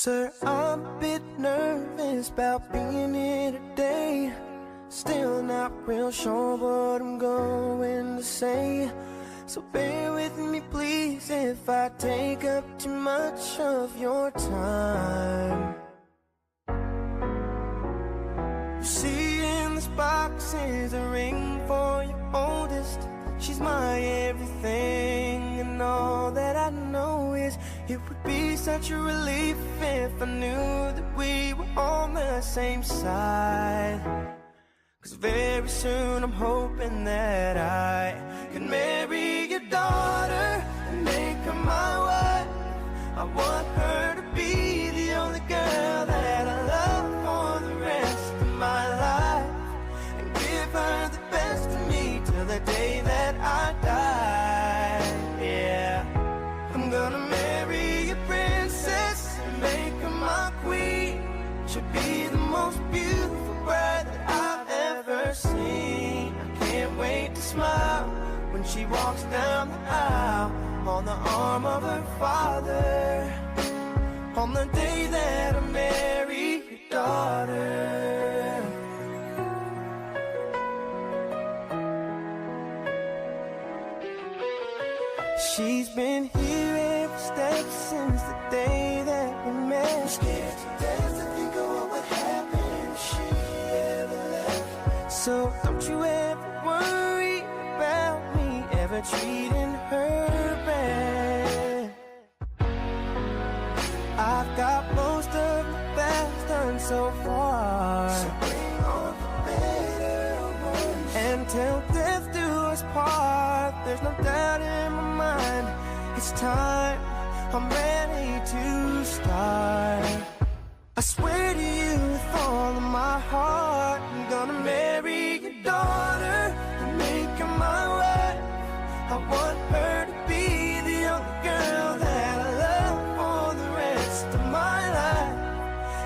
Sir, I'm a bit nervous about being here today. Still not real sure what I'm going to say. So bear with me please if I take up too much of your time. You see in this box is a ring for your oldest. She's my everything, and all that I know is it would be such a relief if I knew that we were on the same side. 'Cause very soon I'm hoping that I can marry your daughter and make her my wife. I want her to be the only girl that I love for the rest of my life, and give her the best of me till the day that I die. Yeah, I'm gonna marry a princess and make her my queen. She'll be the most beautiful bride that I've ever seen. I can't wait to smile when she walks down the aisle on the arm of her father, on the day that I marry your daughter. She's been here every step since the day that we met. I'm scared to death to think of what would happen if she ever left. So don't you ever worry about me ever treating her bad. I've got most of the best done so far, so bring on the better ones. And till death do us part, there's no doubt in my mind, it's time, I'm ready to start. I swear to you with all of my heart, I'm gonna marry your daughter and make her my wife. I want her to be the only girl that I love for the rest of my life,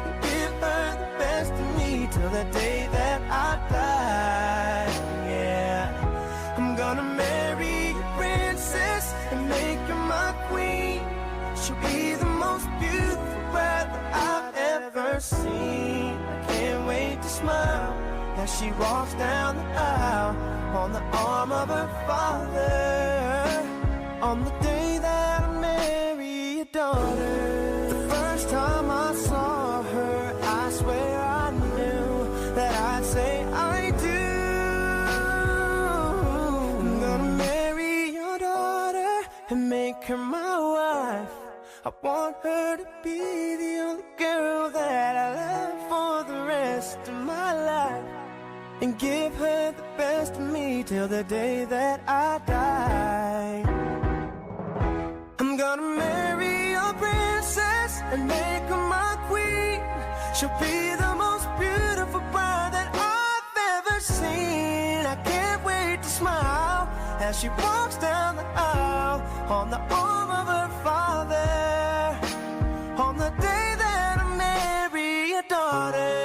and give her the best of me till the day that I die. Yeah, I'm gonna marry a princess and make her my queen. She'll be the most beautiful bride that I've ever seen. I can't wait to smile as she walks down the aisle on the arm of her father, on the day that I marry your daughter. The first time I saw her, I swear I knew that I'd say I do. I'm gonna marry your daughter and make her my wife. I want her to be the only girl that I love for the rest of my life, and give her the best of me till the day that I die. I'm gonna marry your princess and make her my queen. She'll be the most beautiful bride that I've ever seen. I can't wait to smile as she walks down the aisle on the arm of her father, on the day that I marry your daughter.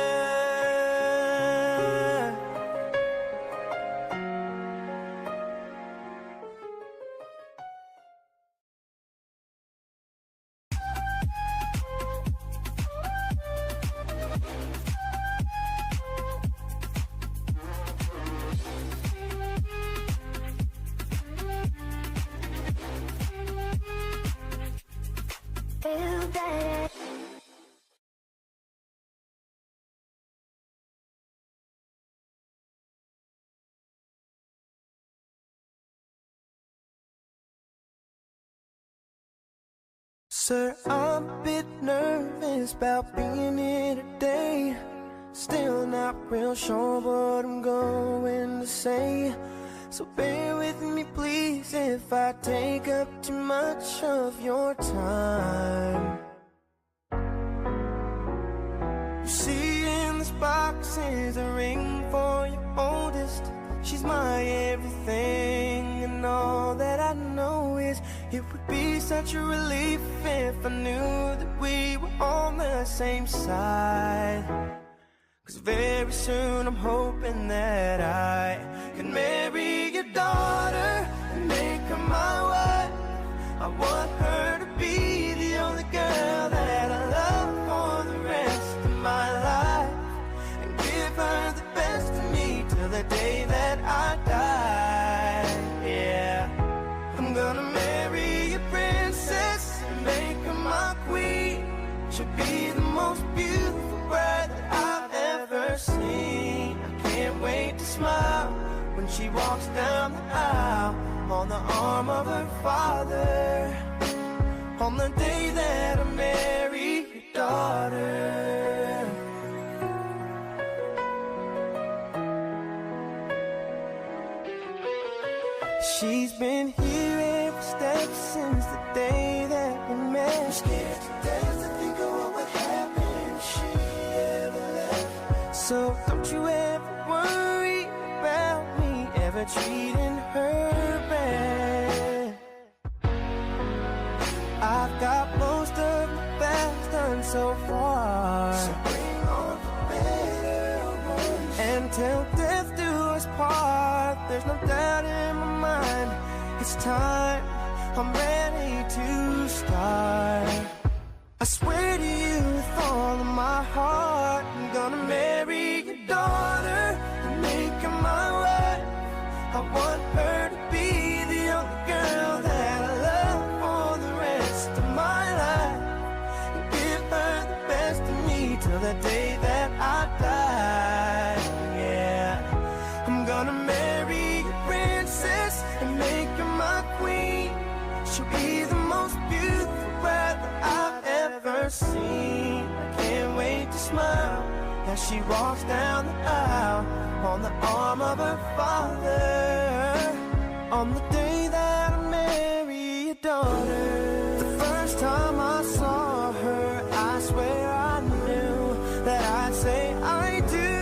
Sir, I'm a bit nervous about being here today. Still not real sure what I'm going to say. So bear with me please if I take up too much of your time. You see in this box is a ring for your oldest. She's my everything, and all that I know is it would be such a relief if I knew that we were on the same side. 'Cause very soon I'm hoping that I can marry your daughter and make her my wife. I want her to be the only girl that I love she walks down the aisle on the arm of her father. On the day that I marry your daughter. She's been here every step since the day that we met. I'm scared to death to think of what would happen if she ever left. So don't you ever worry about me ever treating her bad. I've got most of my best done so far. So bring on the better ones. And till death do us part, there's no doubt in my mind. It's time, I'm ready to start. I swear to you with all of my heart, I'm gonna marry your daughter and make her my wife. I want her to be the only girl that I love for the rest of my life. And give her the best of me till the day that I die. Yeah, I'm gonna marry a princess and make her my queen. She'll be the most beautiful bride that I've ever seen. I can't wait to smile as she walks down the aisle on the arm of her father. On the day that I marry your daughter. The first time I saw her, I swear I knew that I'd say I do.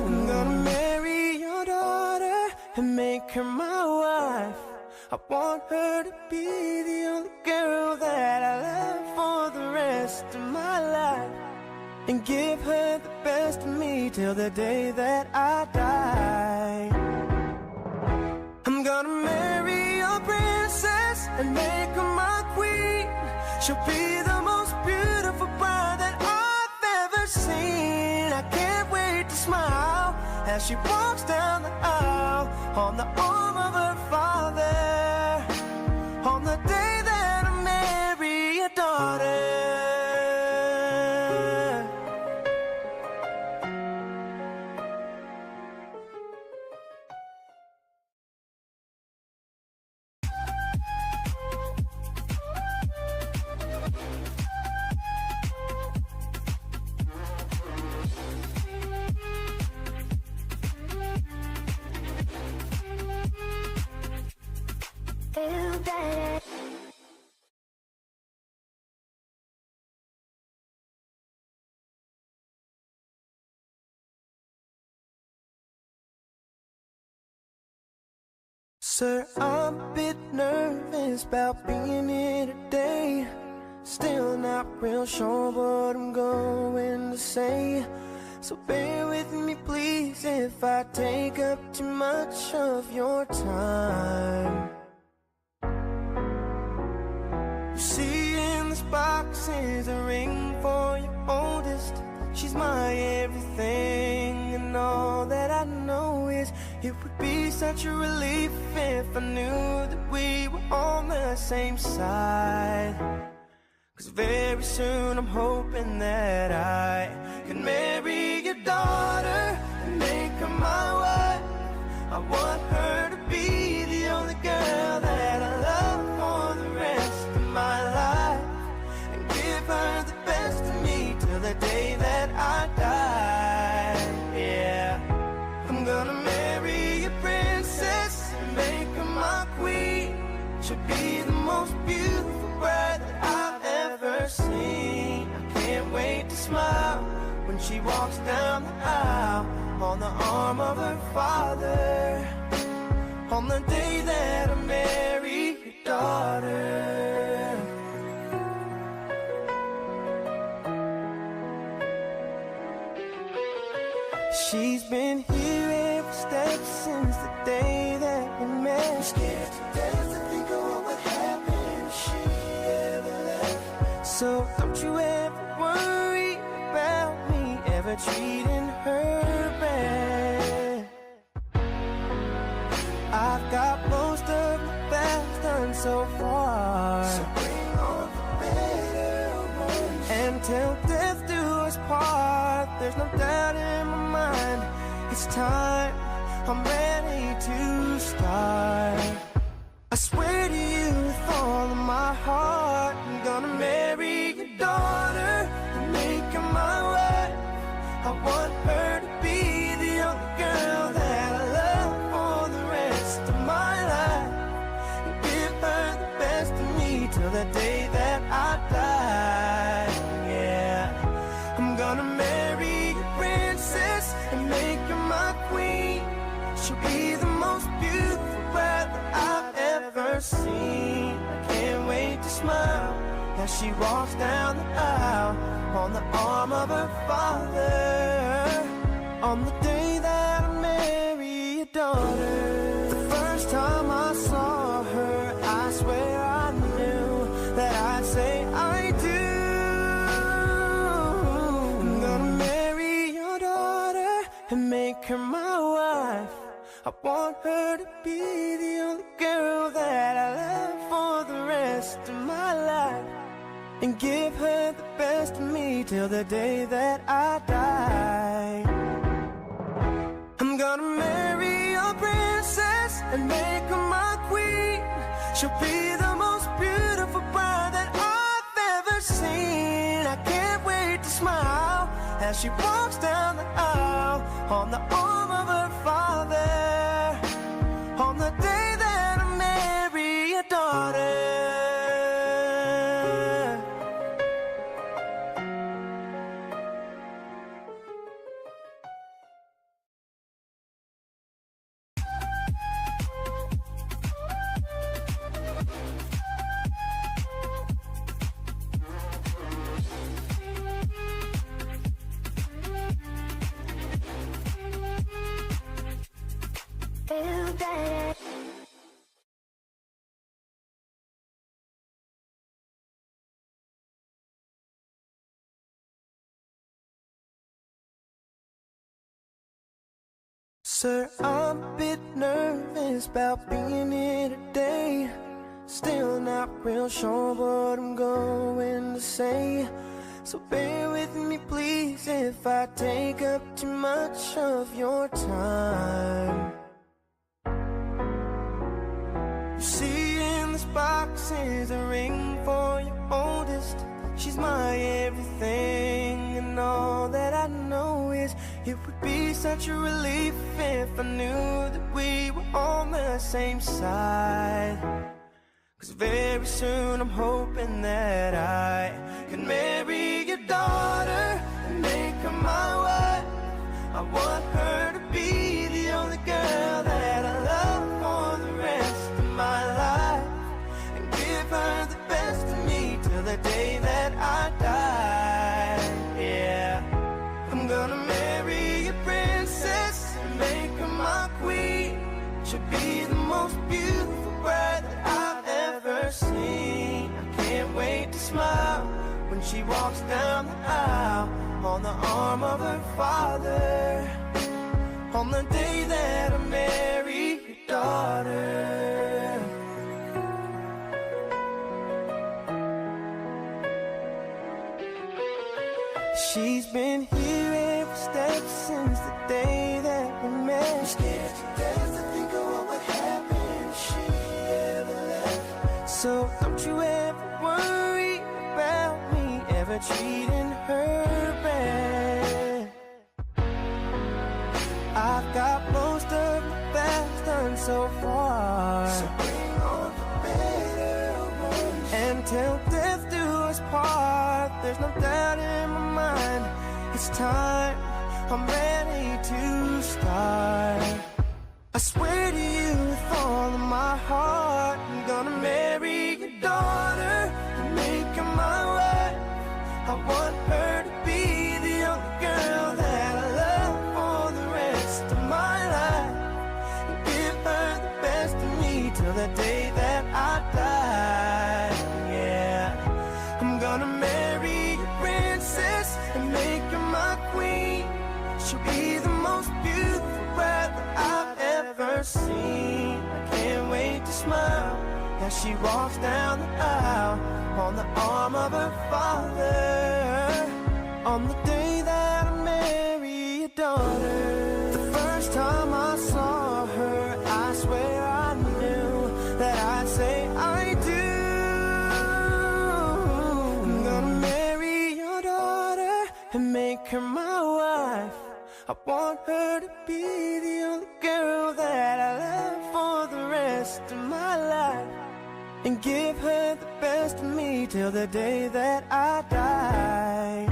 I'm gonna marry your daughter and make her my wife. I want her to be the only girl that I love for the rest of my life. And give her the best of me till the day that I die. I'm gonna marry a princess and make her my queen. She'll be the most beautiful bride that I've ever seen. I can't wait to smile as she walks down the aisle on the arm of her father. On the day that I marry your daughter. Feel better. Sir, I'm a bit nervous about being here today. Still not real sure what I'm going to say. So bear with me please if I take up too much of your time. You see in this box is a ring for your oldest. She's my everything, and all that I know is it would be such a relief if I knew that we were on the same side. 'Cause very soon I'm hoping that I can marry your daughter and make her my wife. I want her to be the only girl that I love for the rest of my life. And give her the best of me till the day that I die. Yeah, I'm gonna marry a princess and make her my queen. She'll be the most beautiful bride that I've ever seen. I can't wait to smile when she walks down the aisle on the arm of her father. On the day that I marry your daughter. She's been here every step since the day that we met. I'm scared to death to think of what would happen if she ever left. So don't you ever worry about me ever treating her bad. I've got most of my best done so far. So bring on the better ones. And till death do us part, there's no doubt in my mind. It's time, I'm ready to start. I swear to you with all of my heart, I'm gonna marry your daughter and make her my wife. I want her to be the only girl that I love for the rest of my life, and give her the best of me till the day that I die. Yeah, I'm gonna marry a princess and make her my queen. She'll be the most beautiful bride that I've ever seen. I can't wait to smile as she walks down the aisle on the arm of her father, on the day that I marry your daughter. The first time I saw her, I swear I knew that I'd say I do. I'm gonna marry your daughter and make her my wife. I want her to be the only girl that I love for the rest of my life, and give her the best of me till the day that I die. I'm gonna marry a princess and make her my queen. She'll be the most beautiful bride that I've ever seen. I can't wait to smile as she walks down the aisle on the arm of her father, on the day that I marry your daughter. Sir, I'm a bit nervous about being here today. Still not real sure what I'm going to say, so bear with me please if I take up too much of your time. You see in this box is a ring for your oldest. She's my everything, and all that I know is it would be such a relief if I knew that we were on the same side. 'Cause very soon I'm hoping that I can marry your daughter and make her my wife. I want her to be the only girl that I love for the rest of my life, and give her the best of me till the day that I die. Yeah, I'm gonna marry a princess and make her my queen. She'll be the most beautiful bride that I've ever seen. I can't wait to smile when she walks down the aisle on the arm of her father, on the day that I marry your daughter. She's been here every step since the day that we met. I'm scared to death to think of what would happen if she ever left. So don't you ever worry about me ever treating her bad. I've got most of the best done so far, so bring on the better ones. And till death do us part, there's no doubt in my mind. It's time, I'm ready to start. I swear to you with all of my heart, I'm gonna marry your daughter and make her my wife. I want her to be the only girl that I love for the rest of my life, and give her the best of me till the day that I die. Yeah, I'm gonna marry a princess and make her my queen. She'll be the most beautiful bride that I've ever seen. I can't wait to smile as she walks down the aisle on the arm of her father, on the day that I marry your daughter. The wife. I want her to be the only girl that I love for the rest of my life, and give her the best of me till the day that I die.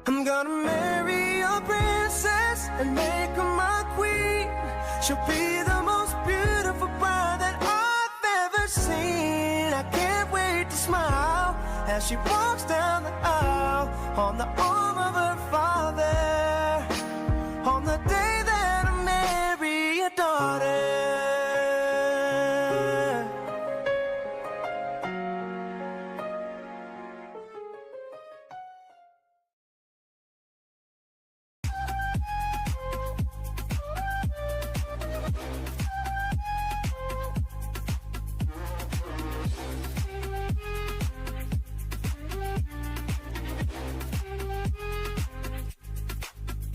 I'm gonna marry a princess and make her my queen. She'll be the most beautiful bride that I've ever seen. I can't wait to smile as she walks down the aisle on the arm of her father, on the day that I marry your daughter.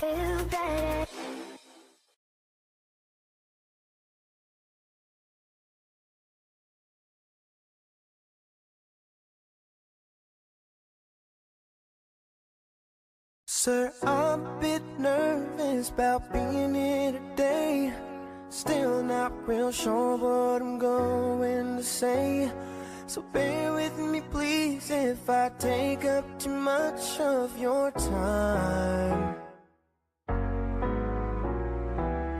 Feel better. Sir, I'm a bit nervous about being here today. Still not real sure what I'm going to say, so bear with me please if I take up too much of your time.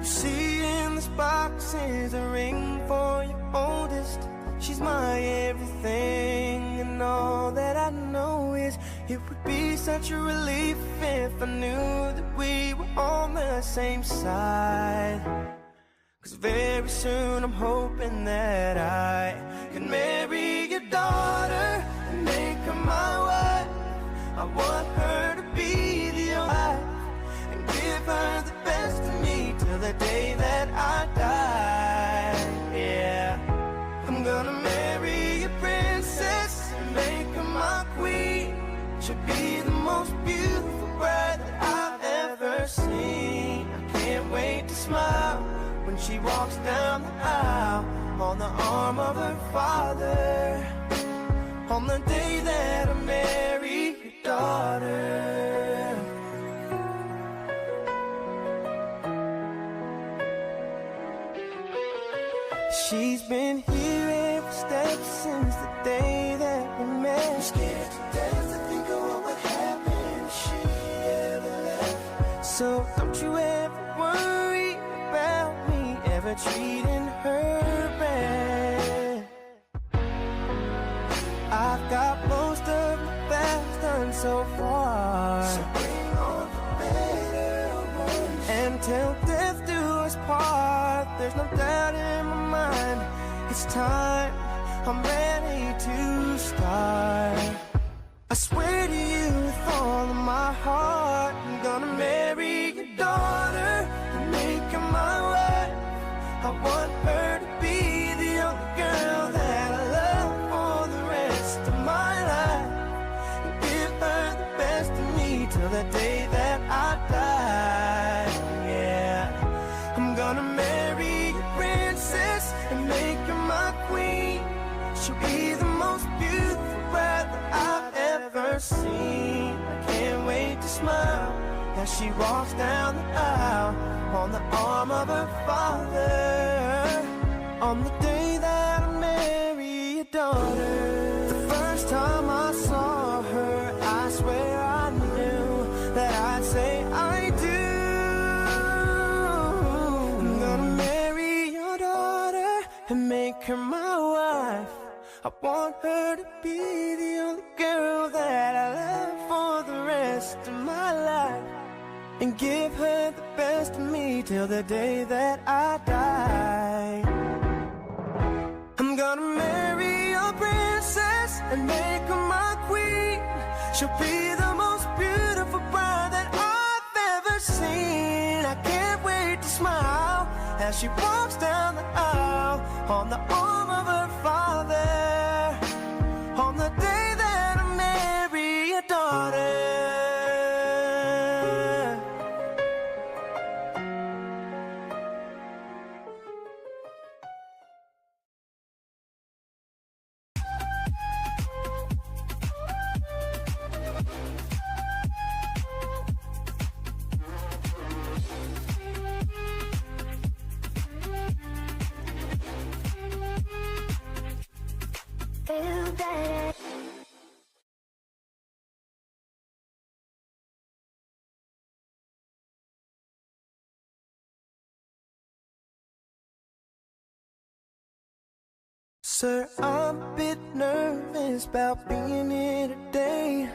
You see in this box is a ring for your oldest. She's my everything, and all that I know is it would be such a relief if I knew that we were on the same side. 'Cause very soon I'm hoping that I can marry your daughter and make her my wife. I want her to be the wife and give her the best of me till the day that I die. Yeah, I'm gonna marry a princess and make her my queen. She'll be the most beautiful bride that I've ever seen. I can't wait to smile when she walks down the aisle on the arm of her father, on the day that I marry your daughter. She's been here every step since the day that we met. I'm scared to death to think of what would happen if she ever left. So don't you ever worry about me ever treating her bad. I've got most of my best done so far, so bring on the better ones. And till death do us part, there's no doubt in my mind, it's time, I'm ready to start. I swear to you with all of my heart, I'm gonna marry your daughter and make her my wife. I want her to be the only girl that I love for the rest of my life, and give her the best of me till the day that I die. Yeah, I'm gonna marry a princess and make her my queen. She'll be the most beautiful bride that I've ever seen. I can't wait to smile as she walks down the aisle on the arm of her father, on the day that I marry your daughter. The first time I saw her, I swear I knew that I'd say I do. I'm gonna marry your daughter and make her my wife. I want her to be the only girl that I love for the rest of my life, and give her the best of me till the day that I die. I'm gonna marry a princess and make her my queen. She'll be the most beautiful bride that I've ever seen. I can't wait to smile as she walks down the aisle on the arm of her father, on the day that I marry your daughter. better. Sir, I'm a bit nervous about being here today.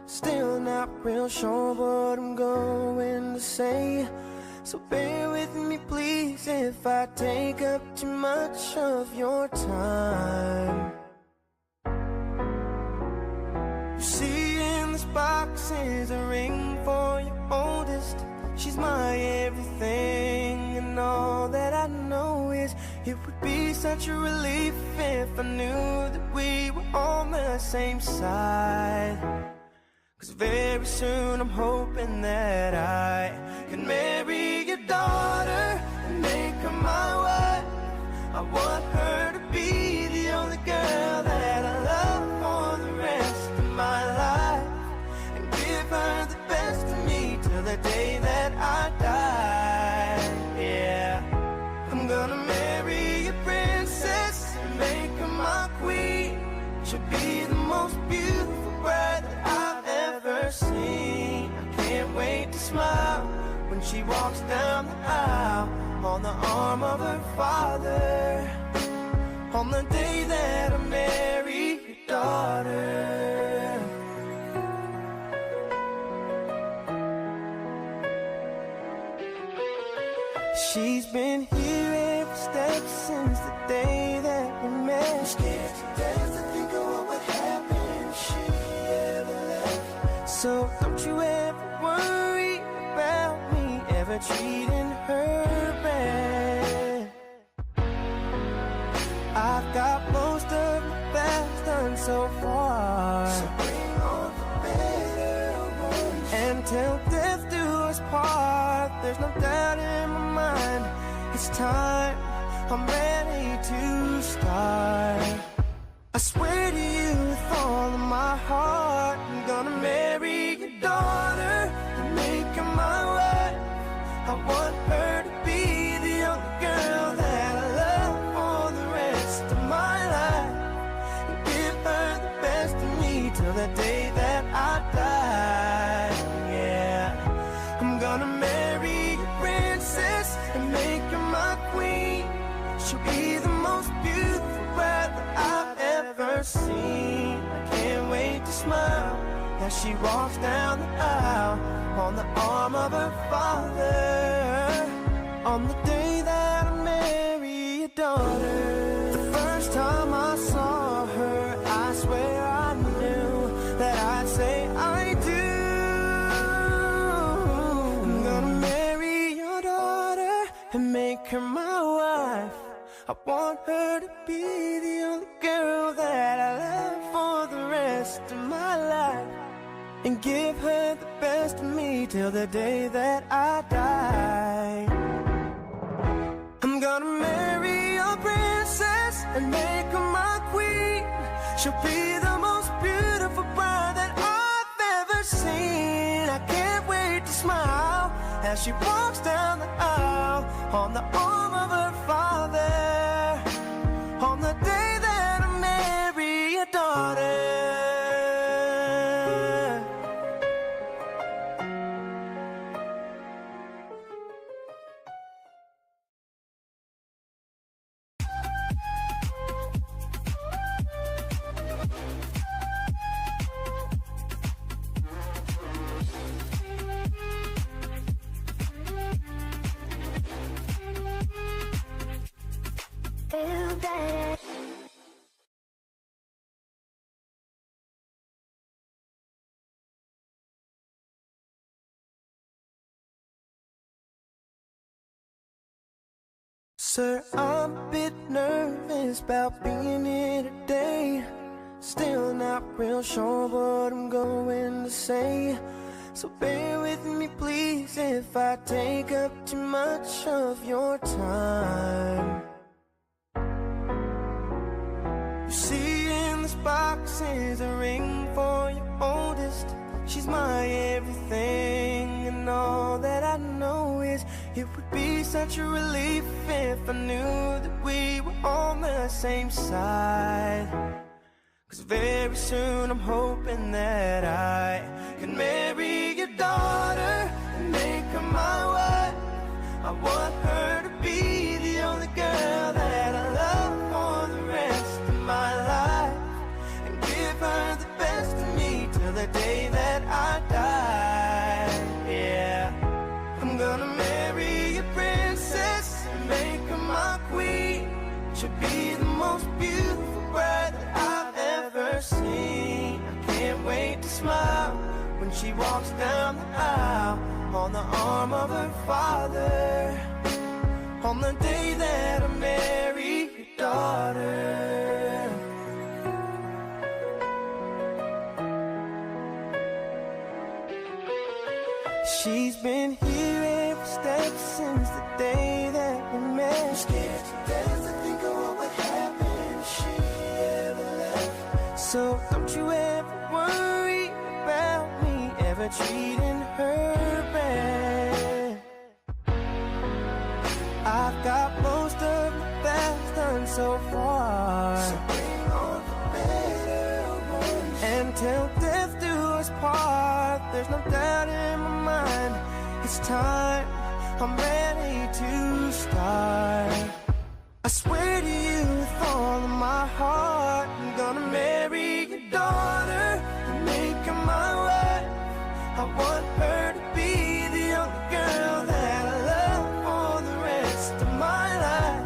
Still not real sure what I'm going to say. So bear with me please if I take up too much of your time. You see in this box is a ring for your oldest. She's my everything, and all that I know is it would be such a relief if I knew that we were on the same side. 'Cause very soon I'm hoping that I can marry your daughter and make her my wife. I want her to be the only girl that I love for the rest of my life, and give her the best of me till the day that I die. Yeah, I'm gonna marry a princess and make her my queen. She'll be the most beautiful bride that I've ever seen. I can't wait to smile when she walks down the aisle on the arm of her father, on the day that I marry your daughter. She's been here every step since the day that we met. I'm scared to death to think of what would happen if she ever left. So don't you ever worry about me ever treating her bad. I've got most of the best done so far. So bring on the better ones, and till death do us part. There's no doubt in my mind, it's time, I'm ready to start. I swear to you with all of my heart, I'm gonna marry your daughter and make her my wife. I want her to be the only girl that I love for the rest of my life, and give her the best of me till the day that I die. Yeah, I'm gonna marry a princess and make her my queen. She'll be the most beautiful bride that I've ever seen. I can't wait to smile as she walks down the aisle on the arm of her father, on the day that I marry your daughter. The first time I saw her, I swear I knew that I'd say I do. I'm gonna marry your daughter and make her my wife. I want her to be the only girl that I love for the rest of my life, and give her the best of me till the day that I die. I'm gonna marry a princess and make her my queen. She'll be the most beautiful bride that I've ever seen. I can't wait to smile as she walks down the aisle on the arm of her father, on the day that I marry your daughter. Feel better. Sir, I'm a bit nervous about being here today. Still not real sure what I'm going to say. So bear with me please if I take up too much of your time. You see in this box is a ring for your oldest. She's my everything, and all that I know is it would be such a relief if I knew that we were on the same side. 'Cause very soon I'm hoping that I can marry your daughter and make her my wife. I want her to be the only girl that I love for the rest of my life, and give her the best of me till the day that I die. Yeah, I'm gonna marry a princess and make her my queen. She'll be the most beautiful bride that I've ever seen. I can't wait to smile when she walks down the aisle on the arm of her father, on the day that I marry your daughter. She's been here every step since the day that we met. I'm scared to death to think of what would happen if she ever left. So don't you ever worry about me ever treating her bad. I've got most of the best done so far, so bring on the better ones. And till death do us part, there's no doubt in my mind, it's time, I'm ready to start. I swear to you with all of my heart, I'm gonna marry your daughter and make her my wife. I want her to be the only girl that I love for the rest of my life,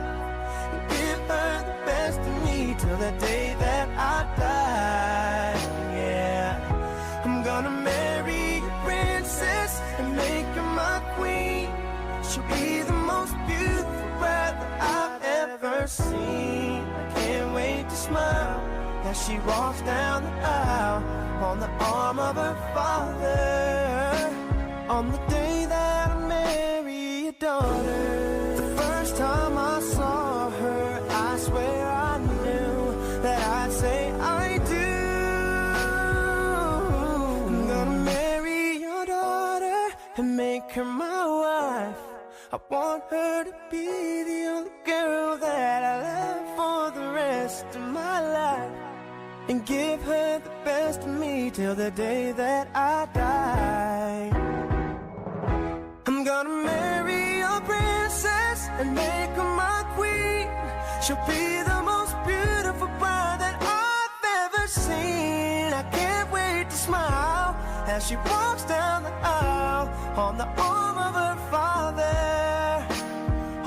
and give her the best of me till the day that I die. Yeah, I'm gonna marry a princess and make her my queen. She'll be the most beautiful bride that I've ever seen. I can't wait to smile as she walks down the aisle on the arm of her father, on the day that I marry your daughter. The first time I saw her, I swear I knew that I'd say I do. I'm gonna marry your daughter and make her my wife. I want her to be the only girl that I love for the rest of my life, and give her the best of me till the day that I die. I'm gonna marry a princess and make her my queen. She'll be the most beautiful bride that I've ever seen. I can't wait to smile as she walks down the aisle on the arm of her father,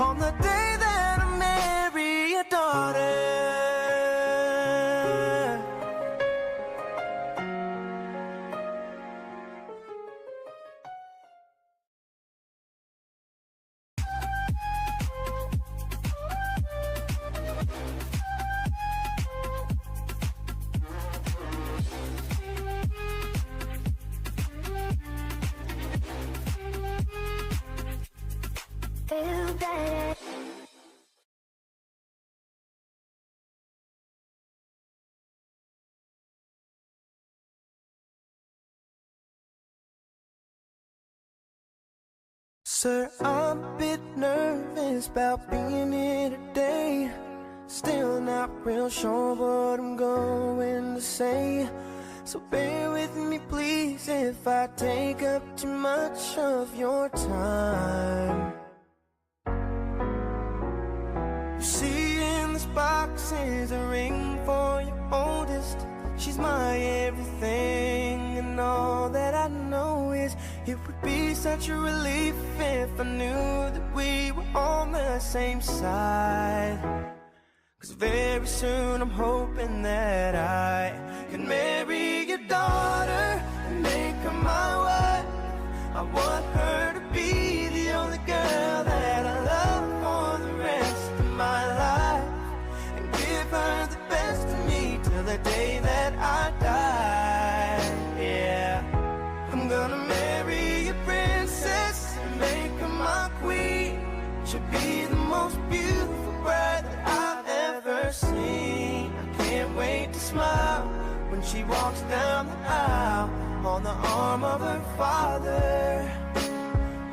on the day that I marry your daughter. Feel better. Sir, I'm a bit nervous about being here today. Still not real sure what I'm going to say, so bear with me please if I take up too much of your time. You see in this box is a ring for your oldest. She's my everything, and all that I know is it would be such a relief if I knew that we were on the same side. 'Cause very soon I'm hoping that I can marry your daughter and make her my wife. I want her to be the only girl that I love for the rest of my life, and give her the best of me till the day that I die. Yeah, I'm gonna marry a princess and make her my queen. She'll be the most beautiful bride that I've ever seen. I can't wait to smile when she walks down the aisle on the arm of her father,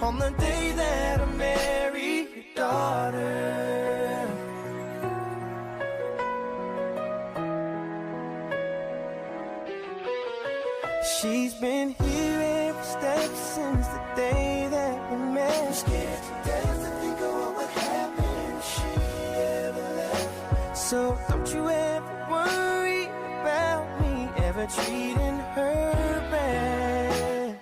on the day that I marry your daughter. been here every step since the day that we met. I'm scared to death to think of what would happen if she ever left. So don't you ever worry about me ever treating her bad.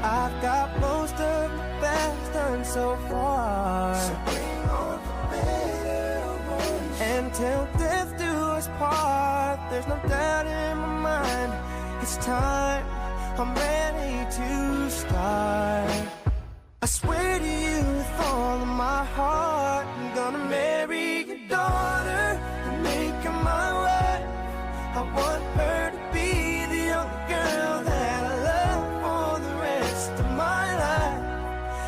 I've got most of the best done so far. So bring on the better ones. And till death do us part, there's no doubt in my mind. It's time, I'm ready to start. I swear to you with all of my heart, I'm gonna marry your daughter and make her my wife. I want her to be the only girl that I love for the rest of my life,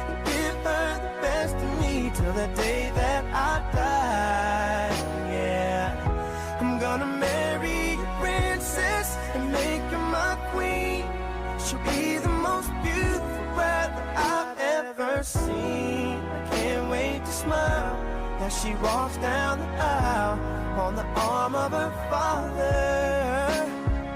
and give her the best of me till the day that I die. Yeah, I'm gonna marry a princess and make her my queen. She'll be the most beautiful bride that I've ever seen. I can't wait to smile as she walks down the aisle on the arm of her father,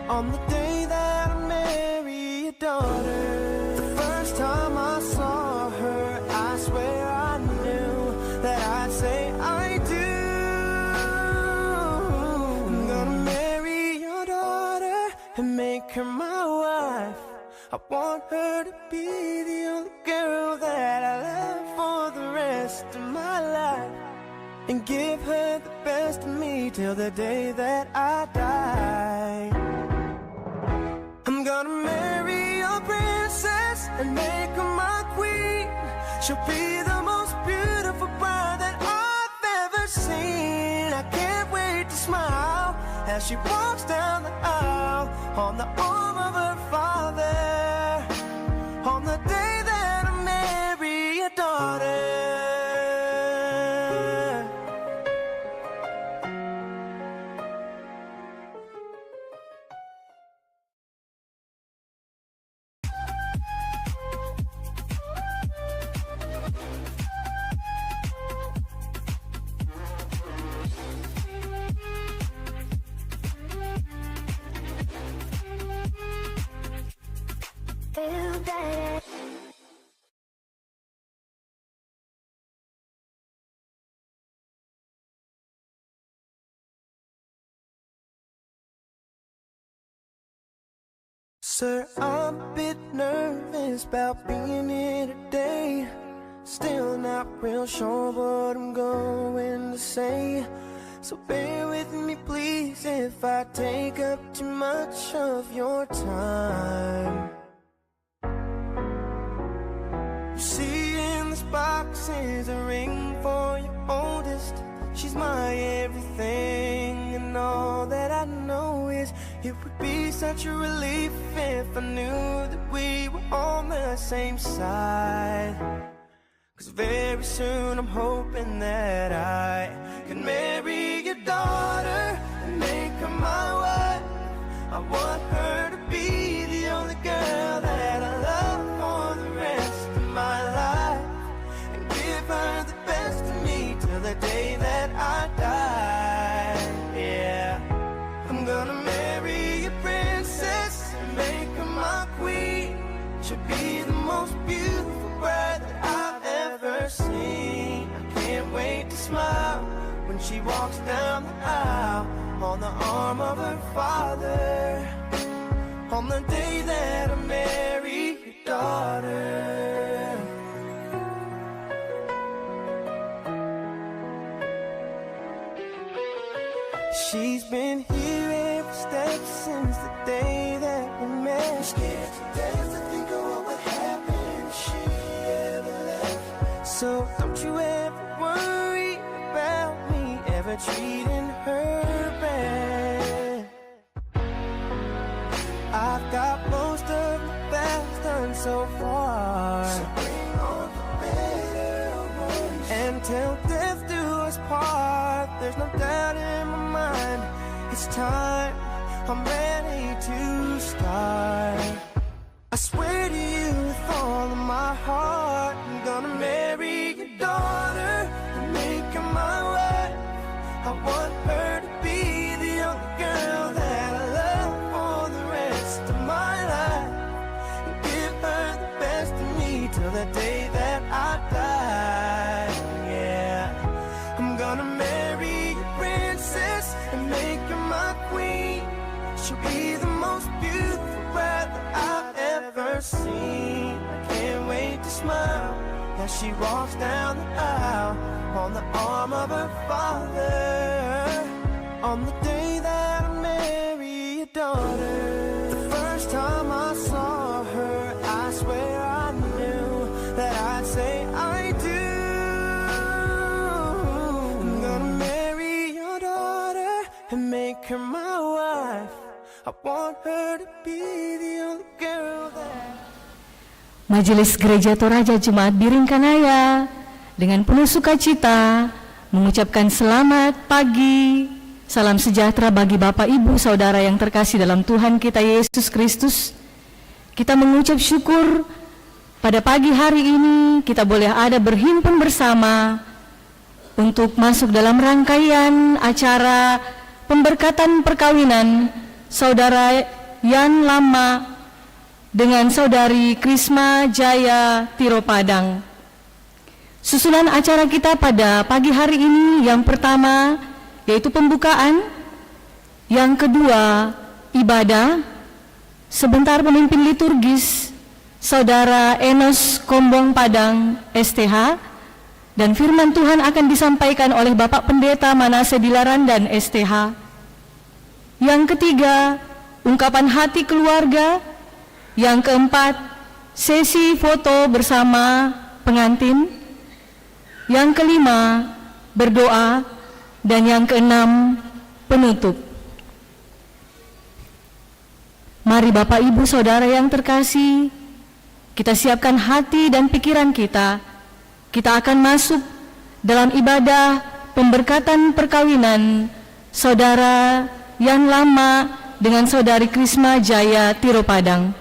on the day that I marry your daughter. The first time I saw her, I swear I knew that I'd say I do. I'm gonna marry your daughter and make her my wife. I want her to be the only girl that I love for the rest of my life, and give her the best of me till the day that I die. I'm gonna marry a princess and make her my queen. She'll be the most beautiful bride that I've ever seen. I can't wait to smile as she walks down the aisle on the arm of her father, on the day that I marry your daughter. Sir, I'm a bit nervous about being here today. Still not real sure what I'm going to say, so bear with me please if I take up too much of your time. You see in this box is a ring for your oldest. She's my everything, and all that I know is it would be such a relief if I knew that we were on the same side. 'Cause very soon I'm hoping that I can marry your daughter and make her my wife. I want her to be the only girl that I love for the rest of my life, and give her the best of me till the day that I die. Yeah, I'm gonna marry a princess and make her my queen. She'll be the most beautiful bride that I've ever seen. I can't wait to smile when she walks down the aisle on the arm of her father, on the day that I marry your daughter. She's been here every step since the day that we met. I'm scared to death to think of what would happen if she ever left. So don't you ever worry about me ever treating her bad. I've got most of the best done so far. So bring on the better ones. And till death do us part, there's no doubt in my mind. It's time, I'm ready to start. I swear to you with all of my heart, I'm gonna marry your daughter and make her my wife. I want her to be the only girl that I love for the rest till the day that I die. Yeah, I'm gonna marry a princess and make her my queen. She'll be the most beautiful bride that I've ever seen. I can't wait to smile as she walks down the aisle on the arm of her father. On the day that I marry your daughter, the first time I saw her, I swear I knew that I'd say I do. I'm gonna marry your daughter and make her my wife. I want her to be the only girl that... Majelis Gereja Toraja Jemaat Biringkanaya dengan penuh sukacita mengucapkan selamat pagi, salam sejahtera bagi Bapak Ibu Saudara yang terkasih dalam Tuhan kita Yesus Kristus. Kita mengucap syukur pada pagi hari ini kita boleh ada berhimpun bersama untuk masuk dalam rangkaian acara pemberkatan perkawinan Saudara Yan Lama dengan Saudari Krisma Jaya Tiro Padang. Susunan acara kita pada pagi hari ini yang pertama yaitu pembukaan, yang kedua ibadah, sebentar pemimpin liturgis Saudara Enos Kombong Padang STH, dan firman Tuhan akan disampaikan oleh Bapak Pendeta Manase Dilaran dan STH. Yang ketiga, ungkapan hati keluarga. Yang keempat, sesi foto bersama pengantin. Yang kelima, berdoa. Dan yang keenam, penutup. Mari Bapak Ibu Saudara yang terkasih, kita siapkan hati dan pikiran kita. Kita akan masuk dalam ibadah pemberkatan perkawinan Saudara Yan Lama dengan Saudari Krisma Jaya Tiro Padang.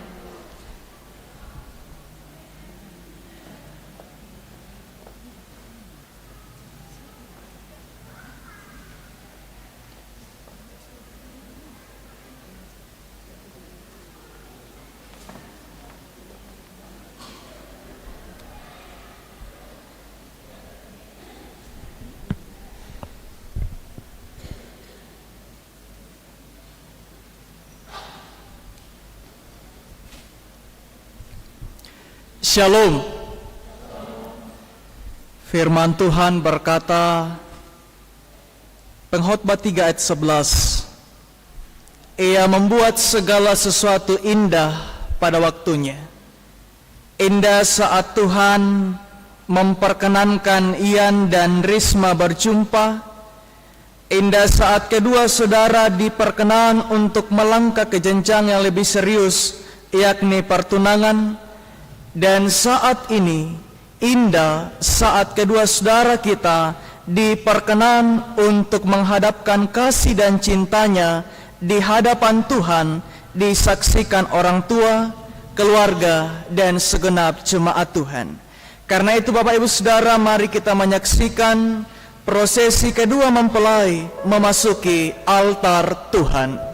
Shalom. Firman Tuhan berkata, Pengkhotbah 3 ayat 11, Ia membuat segala sesuatu indah pada waktunya. Indah saat Tuhan memperkenankan Ian dan Risma berjumpa. Indah saat kedua saudara diperkenan untuk melangkah ke jenjang yang lebih serius, yakni pertunangan. Dan saat ini, indah saat kedua saudara kita diperkenan untuk menghadapkan kasih dan cintanya di hadapan Tuhan, disaksikan orang tua, keluarga, dan segenap jemaat Tuhan. Karena itu Bapak Ibu Saudara, mari kita menyaksikan prosesi kedua mempelai memasuki altar Tuhan.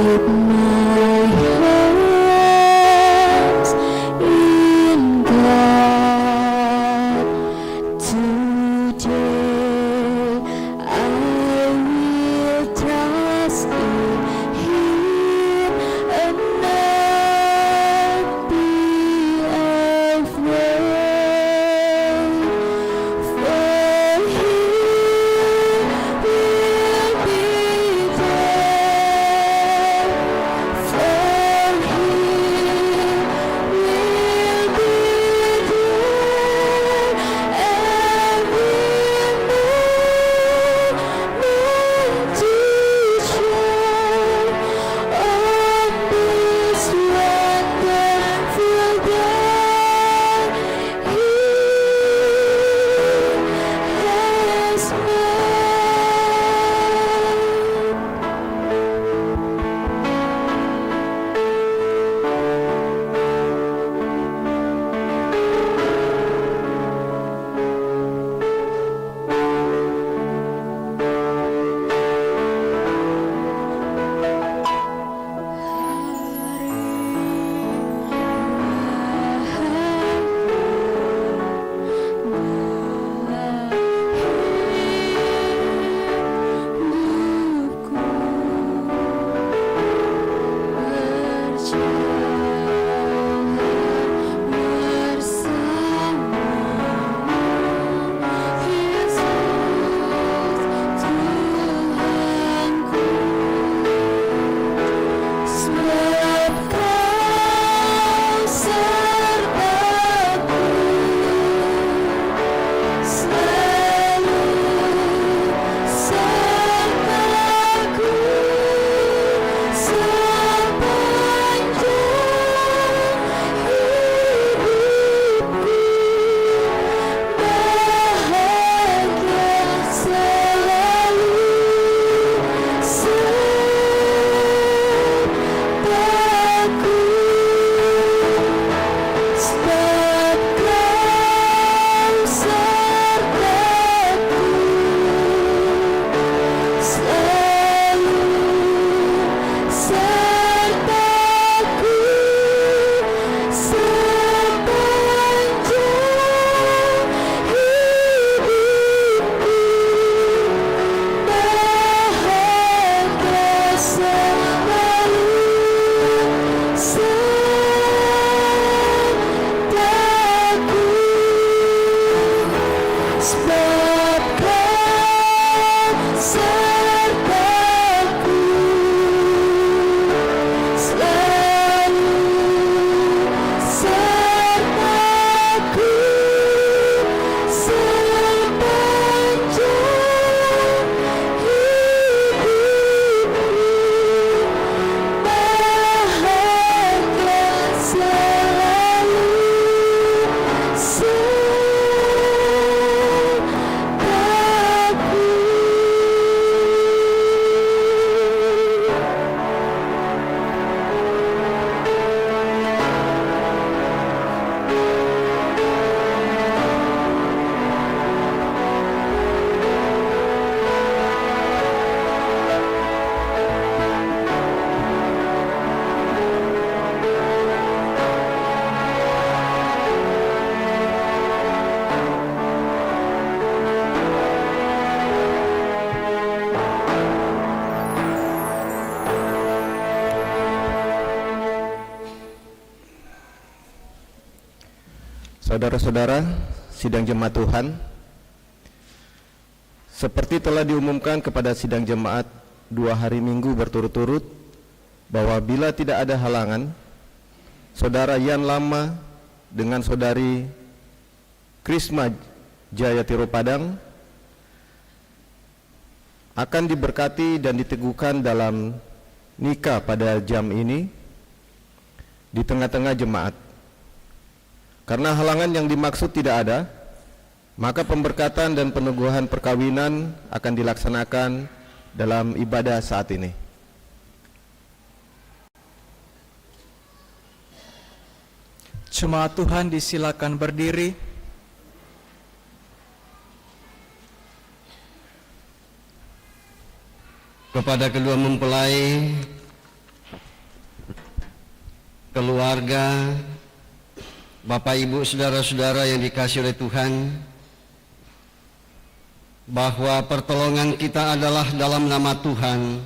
With my hands Saudara-saudara, sidang jemaat Tuhan, seperti telah diumumkan kepada sidang jemaat 2 hari Minggu berturut-turut, bahwa bila tidak ada halangan, Saudara Yan Lama dengan Saudari Krisma Jayatiro Padang akan diberkati dan diteguhkan dalam nikah pada jam ini di tengah-tengah jemaat. Karena halangan yang dimaksud tidak ada, maka pemberkatan dan peneguhan perkawinan akan dilaksanakan dalam ibadah saat ini. Jemaat Tuhan disilakan berdiri. Kepada kedua mempelai, keluarga, Bapak Ibu saudara-saudara yang dikasihi oleh Tuhan, bahwa pertolongan kita adalah dalam nama Tuhan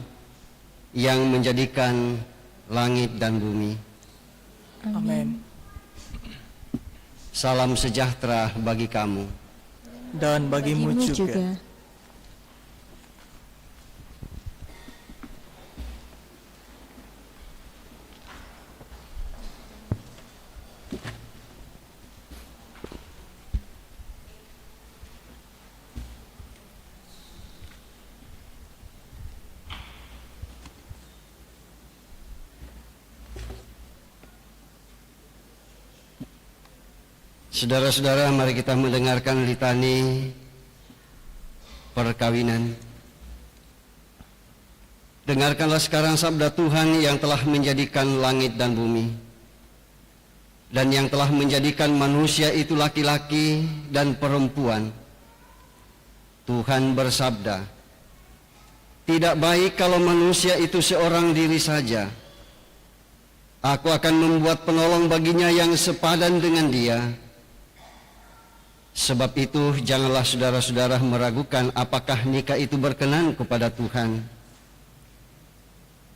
yang menjadikan langit dan bumi. Amin. Salam sejahtera bagi kamu. Dan bagimu juga. Saudara-saudara, mari kita mendengarkan litani perkawinan. Dengarkanlah sekarang sabda Tuhan yang telah menjadikan langit dan bumi, dan yang telah menjadikan manusia itu laki-laki dan perempuan. Tuhan bersabda, "Tidak baik kalau manusia itu seorang diri saja. Aku akan membuat penolong baginya yang sepadan dengan dia." Sebab itu janganlah saudara-saudara meragukan apakah nikah itu berkenan kepada Tuhan.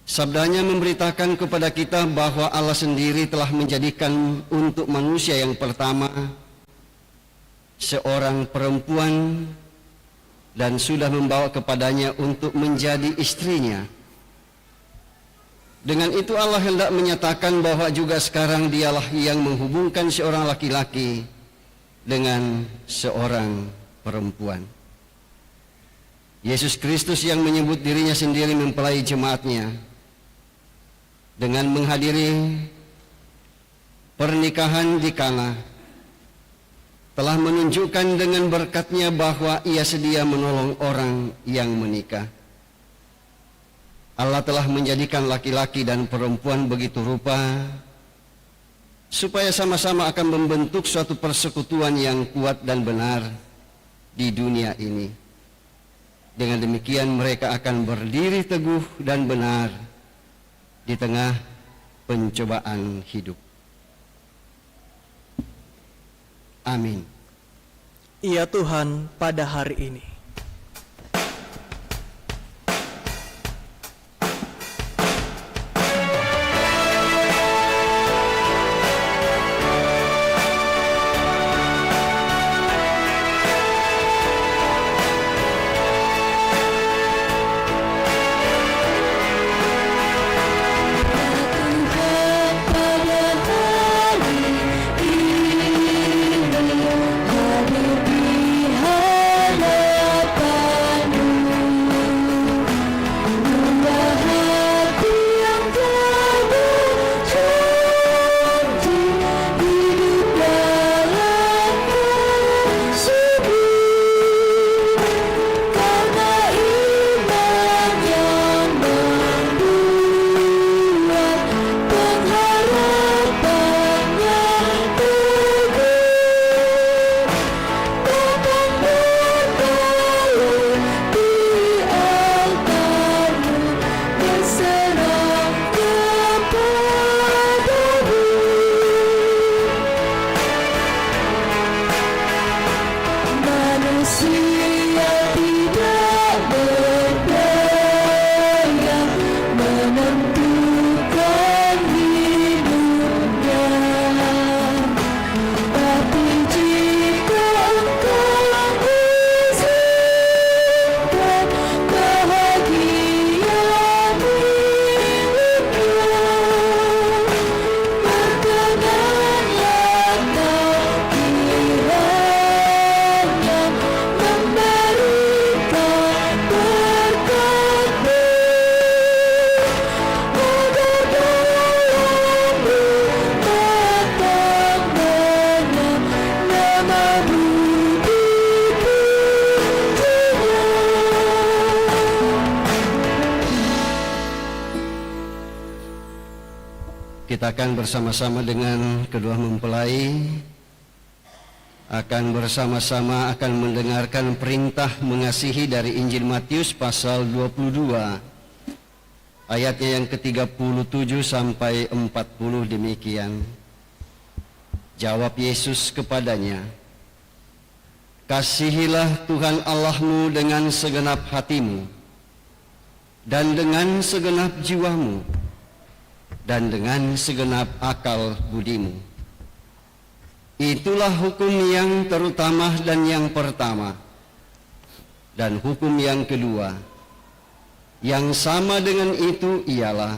Sabdanya memberitakan kepada kita bahwa Allah sendiri telah menjadikan untuk manusia yang pertama seorang perempuan dan sudah membawa kepadanya untuk menjadi istrinya. Dengan itu Allah hendak menyatakan bahwa juga sekarang dialah yang menghubungkan seorang laki-laki dengan seorang perempuan. Yesus Kristus yang menyebut dirinya sendiri mempelai jemaatnya dengan menghadiri pernikahan di Kana telah menunjukkan dengan berkatnya bahwa ia sedia menolong orang yang menikah. Allah telah menjadikan laki-laki dan perempuan begitu rupa supaya sama-sama akan membentuk suatu persekutuan yang kuat dan benar di dunia ini. Dengan demikian mereka akan berdiri teguh dan benar di tengah pencobaan hidup. Amin. Ya Tuhan, pada hari ini Hadir di hadapan Kita akan bersama-sama dengan kedua mempelai akan bersama-sama akan mendengarkan perintah mengasihi dari Injil Matius pasal 22 ayatnya yang ke-37 sampai 40 demikian. Jawab Yesus kepadanya, "Kasihilah Tuhan Allahmu dengan segenap hatimu dan dengan segenap jiwamu dan dengan segenap akal budimu. Itulah hukum yang terutama dan yang pertama. Dan hukum yang kedua, yang sama dengan itu ialah,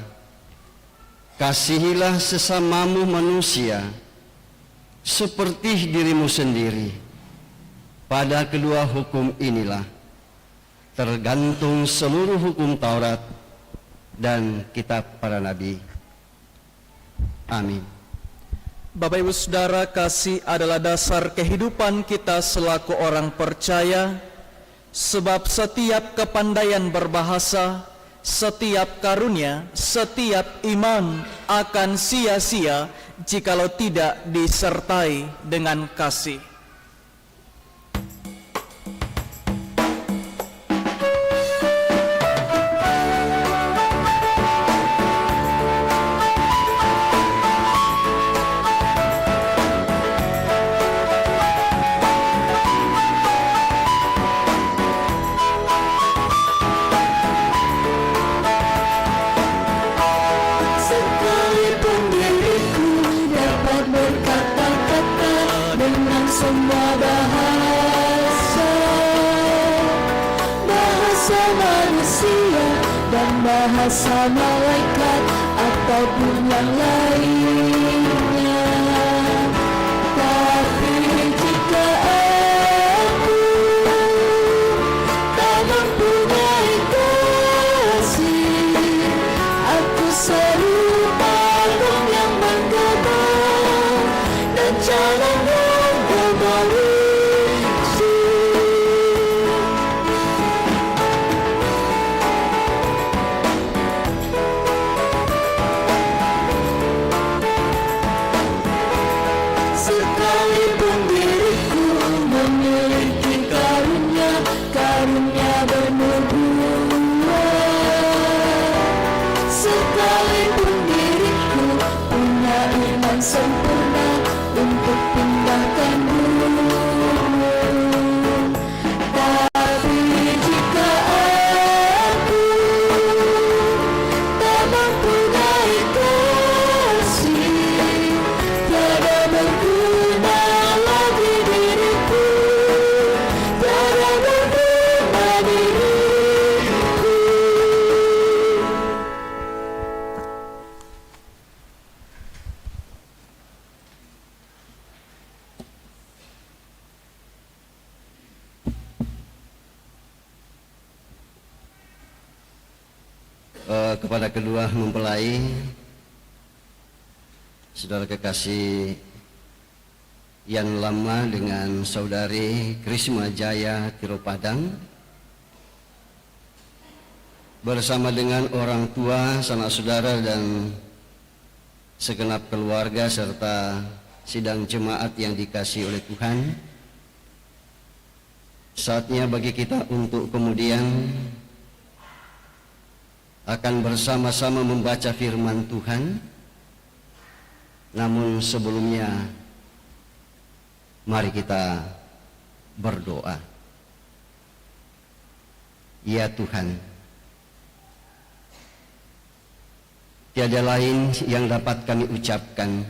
kasihilah sesamamu manusia seperti dirimu sendiri. Pada kedua hukum inilah tergantung seluruh hukum Taurat dan kitab para nabi." Amin. Bapak Ibu Saudara, kasih adalah dasar kehidupan kita selaku orang percaya, sebab setiap kepandaian berbahasa, setiap karunia, setiap iman akan sia-sia jikalau tidak disertai dengan kasih. Sekalipun diriku dapat berkata-kata dengan semua bahasa, bahasa manusia dan bahasa malaikat ataupun yang lainnya, tapi jika aku tak mempunyai kasih, aku serupa burung yang menggembang dan jalan yang bermeluncur. Sekalipun diriku memiliki karunia, karunia bernubuat, sekalipun diriku punya iman sempurna untuk pindahkan gunung, tapi jika aku tak mempunyai kasih, tiada berguna lagi diriku, tiada berguna diriku. Kepada kedua mempelai, saudara kekasih Yan Lama dengan saudari Krisma Jaya Tiropadang, bersama dengan orang tua, sanak saudara dan segenap keluarga serta sidang jemaat yang dikasihi oleh Tuhan, saatnya bagi kita untuk kemudian akan bersama-sama membaca firman Tuhan. Namun sebelumnya, mari kita berdoa. Ya Tuhan, tiada lain yang dapat kami ucapkan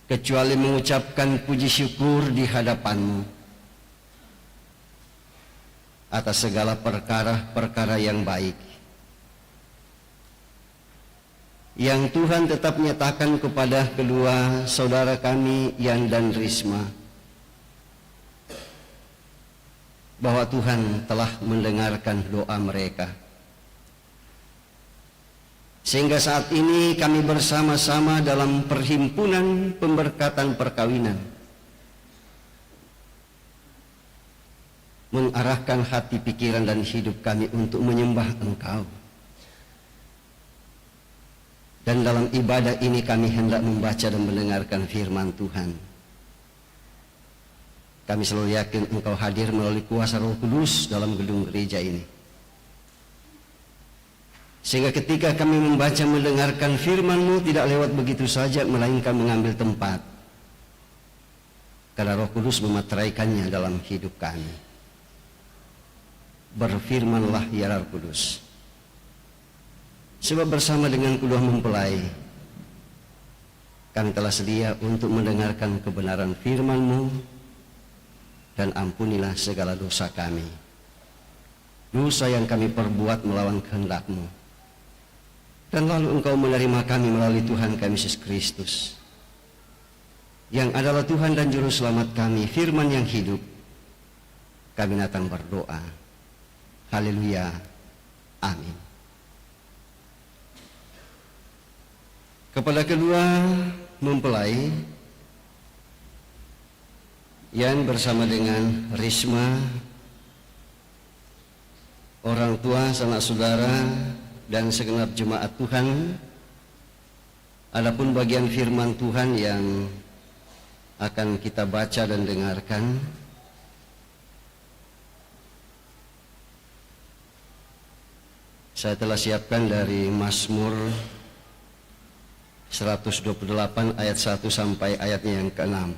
kecuali mengucapkan puji syukur di hadapan-Mu atas segala perkara-perkara yang baik yang Tuhan tetap nyatakan kepada kedua saudara kami Yan dan Risma, bahwa Tuhan telah mendengarkan doa mereka, sehingga saat ini kami bersama-sama dalam perhimpunan pemberkatan perkawinan mengarahkan hati, pikiran dan hidup kami untuk menyembah Engkau. Dan dalam ibadah ini kami hendak membaca dan mendengarkan firman Tuhan. Kami selalu yakin Engkau hadir melalui kuasa Roh Kudus dalam gedung gereja ini. Sehingga ketika kami membaca mendengarkan firman-Mu tidak lewat begitu saja, melainkan mengambil tempat. Karena Roh Kudus memateraikannya dalam hidup kami. Berfirmanlah ya Roh Kudus. Sebab bersama dengan kedua mempelai, kami telah sedia untuk mendengarkan kebenaran firman-Mu, dan ampunilah segala dosa kami, dosa yang kami perbuat melawan kehendak-Mu. Dan lalu Engkau menerima kami melalui Tuhan kami Yesus Kristus, yang adalah Tuhan dan Juru Selamat kami, firman yang hidup. Kami datang berdoa. Haleluya. Amin. Kepada kedua mempelai yang bersama dengan Risma, orang tua, sanak saudara, dan segenap jemaat Tuhan, adapun bagian firman Tuhan yang akan kita baca dan dengarkan, saya telah siapkan dari Mazmur 128 ayat 1 sampai ayatnya yang ke-6.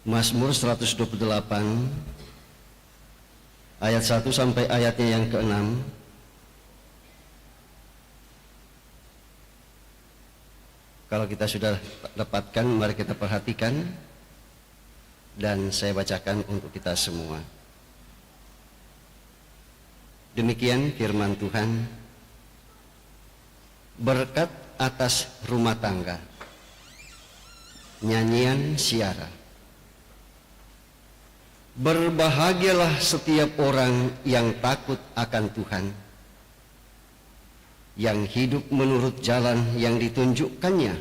Mazmur 128 ayat 1 sampai ayatnya yang ke-6. Kalau kita sudah dapatkan, mari kita perhatikan dan saya bacakan untuk kita semua. Demikian firman Tuhan. Berkat atas rumah tangga, nyanyian siara. Berbahagialah setiap orang yang takut akan Tuhan, yang hidup menurut jalan yang ditunjukkannya.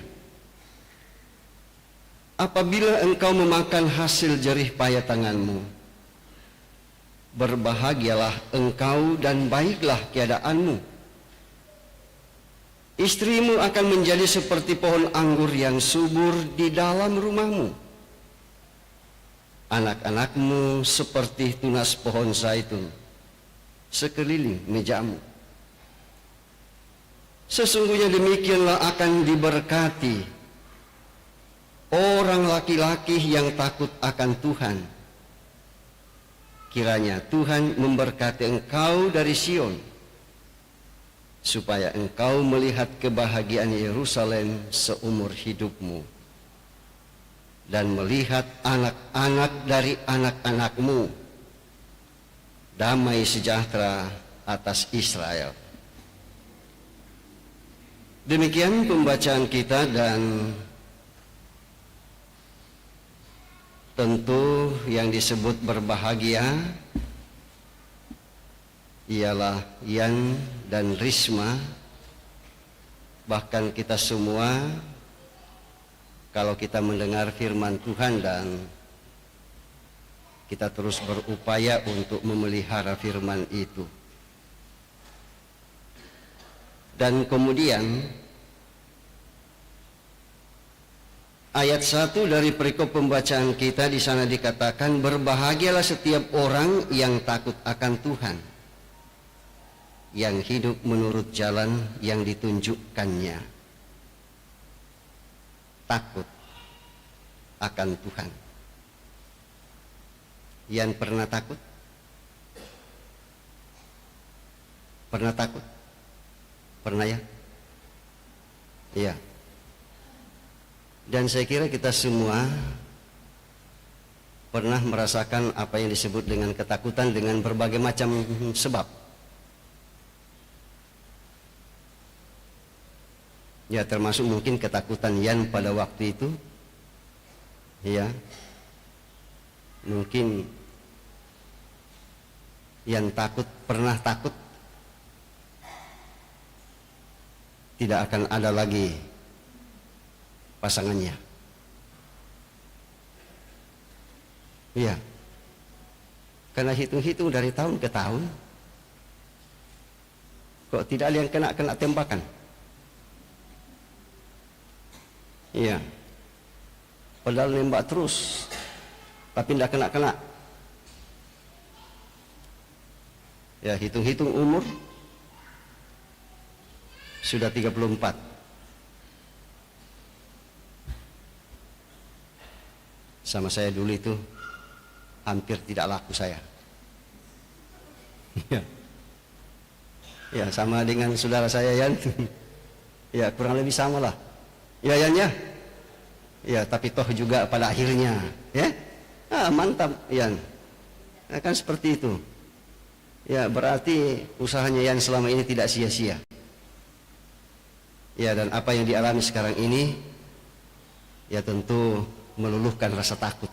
Apabila engkau memakan hasil jerih payah tanganmu, berbahagialah engkau dan baiklah keadaanmu. Istrimu akan menjadi seperti pohon anggur yang subur di dalam rumahmu. Anak-anakmu seperti tunas pohon zaitun sekeliling mejamu. Sesungguhnya demikianlah akan diberkati orang laki-laki yang takut akan Tuhan. Kiranya Tuhan memberkati engkau dari Sion, supaya engkau melihat kebahagiaan Yerusalem seumur hidupmu, dan melihat anak-anak dari anak-anakmu, damai sejahtera atas Israel. Demikian pembacaan kita, dan tentu yang disebut berbahagia ialah Yan dan Risma, bahkan kita semua kalau kita mendengar firman Tuhan dan kita terus berupaya untuk memelihara firman itu. Dan kemudian ayat 1 dari perikop pembacaan kita di sana dikatakan, berbahagialah setiap orang yang takut akan Tuhan, yang hidup menurut jalan yang ditunjukkannya. Takut akan Tuhan. Yang pernah takut? Pernah takut? Pernah ya? Iya. Dan saya kira kita semua pernah merasakan apa yang disebut dengan ketakutan dengan berbagai macam sebab. Ya, termasuk mungkin ketakutan Yan pada waktu itu. Ya. Mungkin Yan takut, pernah takut tidak akan ada lagi pasangannya. Iya. Karena hitung-hitung dari tahun ke tahun, Kok tidak ada yang kena tembakan? Iya. Padahal nembak terus, tapi tidak kena. Ya, hitung-hitung umur sudah 34. Sama saya dulu itu hampir tidak laku saya. Ya, sama dengan saudara saya Yan. Ya, kurang lebih sama lah. Ya Yan ya. Ya, tapi toh juga pada akhirnya, ya. Mantap Yan. Nah, kan seperti itu. Ya, berarti usahanya Yan selama ini tidak sia-sia. Ya, dan apa yang dialami sekarang ini, ya tentu meluluhkan rasa takut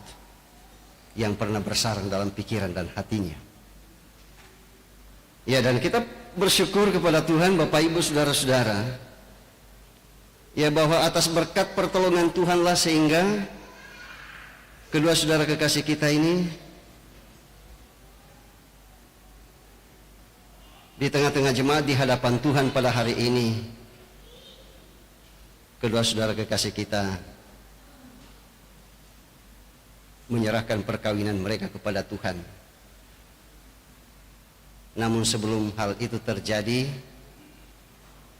yang pernah bersarang dalam pikiran dan hatinya. Ya, dan kita bersyukur kepada Tuhan, Bapak Ibu Saudara-saudara, ya, bahwa atas berkat pertolongan Tuhanlah sehingga kedua saudara kekasih kita ini di tengah-tengah jemaat di hadapan Tuhan pada hari ini, kedua saudara kekasih kita menyerahkan perkawinan mereka kepada Tuhan. Namun sebelum hal itu terjadi,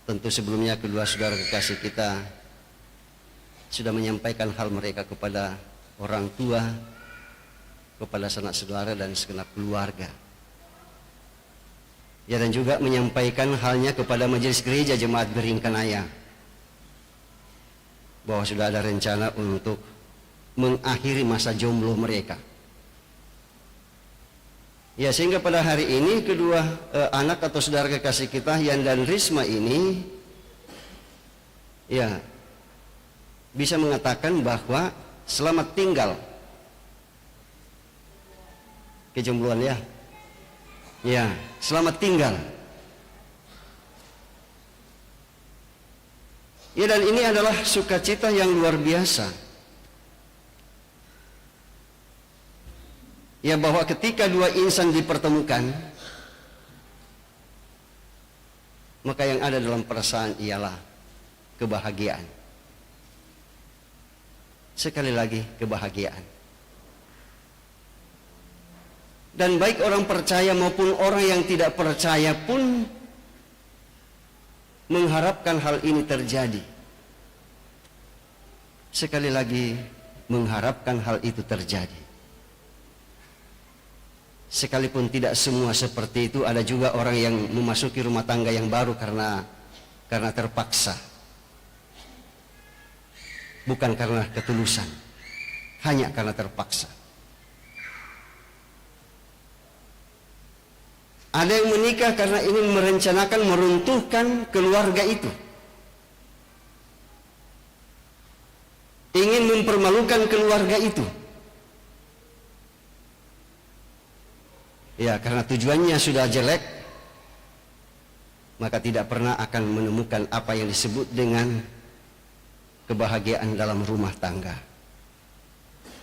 tentu sebelumnya kedua saudara kekasih kita sudah menyampaikan hal mereka kepada orang tua, kepada sanak saudara dan segenap keluarga. Ya, dan juga menyampaikan halnya kepada majelis gereja jemaat Beringkanaya bahwa sudah ada rencana untuk mengakhiri masa jomblo mereka. Ya, sehingga pada hari ini kedua anak atau saudara kekasih kita Yan dan Risma ini, ya, bisa mengatakan bahwa selamat tinggal kejombloan ya. Ya, selamat tinggal. Ya, dan ini adalah sukacita yang luar biasa. Ya, bahwa ketika dua insan dipertemukan, maka yang ada dalam perasaan ialah kebahagiaan. Sekali lagi, kebahagiaan. Dan baik orang percaya maupun orang yang tidak percaya pun mengharapkan hal ini terjadi. Sekali lagi, mengharapkan hal itu terjadi. Sekalipun tidak semua seperti itu, ada juga orang yang memasuki rumah tangga yang baru karena terpaksa, bukan karena ketulusan, hanya karena terpaksa. Ada yang menikah karena ingin merencanakan meruntuhkan keluarga itu, ingin mempermalukan keluarga itu. Ya, karena tujuannya sudah jelek, maka tidak pernah akan menemukan apa yang disebut dengan kebahagiaan dalam rumah tangga.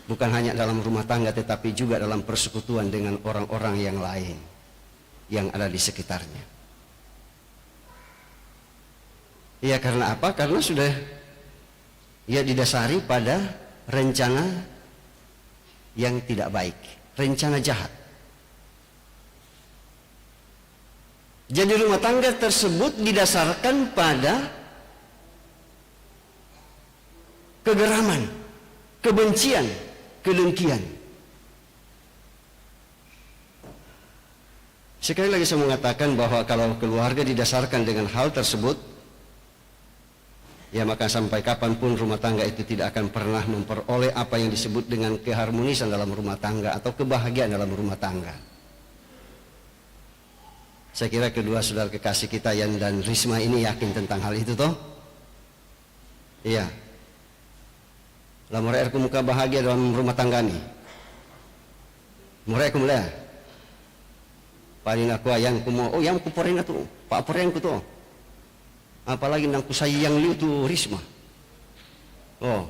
Bukan hanya dalam rumah tangga, tetapi juga dalam persekutuan dengan orang-orang yang lain yang ada di sekitarnya. Ya, karena apa? Karena sudah ya didasari pada rencana yang tidak baik, rencana jahat. Jadi rumah tangga tersebut didasarkan pada kegeraman, kebencian, kedengkian. Sekali lagi saya mengatakan bahwa kalau keluarga didasarkan dengan hal tersebut, ya maka sampai kapanpun rumah tangga itu tidak akan pernah memperoleh apa yang disebut dengan keharmonisan dalam rumah tangga atau kebahagiaan dalam rumah tangga. Saya kira kedua saudara kekasih kita Yan dan Risma ini yakin tentang hal itu toh? Iya. Lamor air muka bahagia dalam rumah tangga nih. Murai kumula. Paling aku ayang kumo, oh yang kuporin itu, pak porin ku to. Apalagi nang kusayang liu tu Risma. Oh.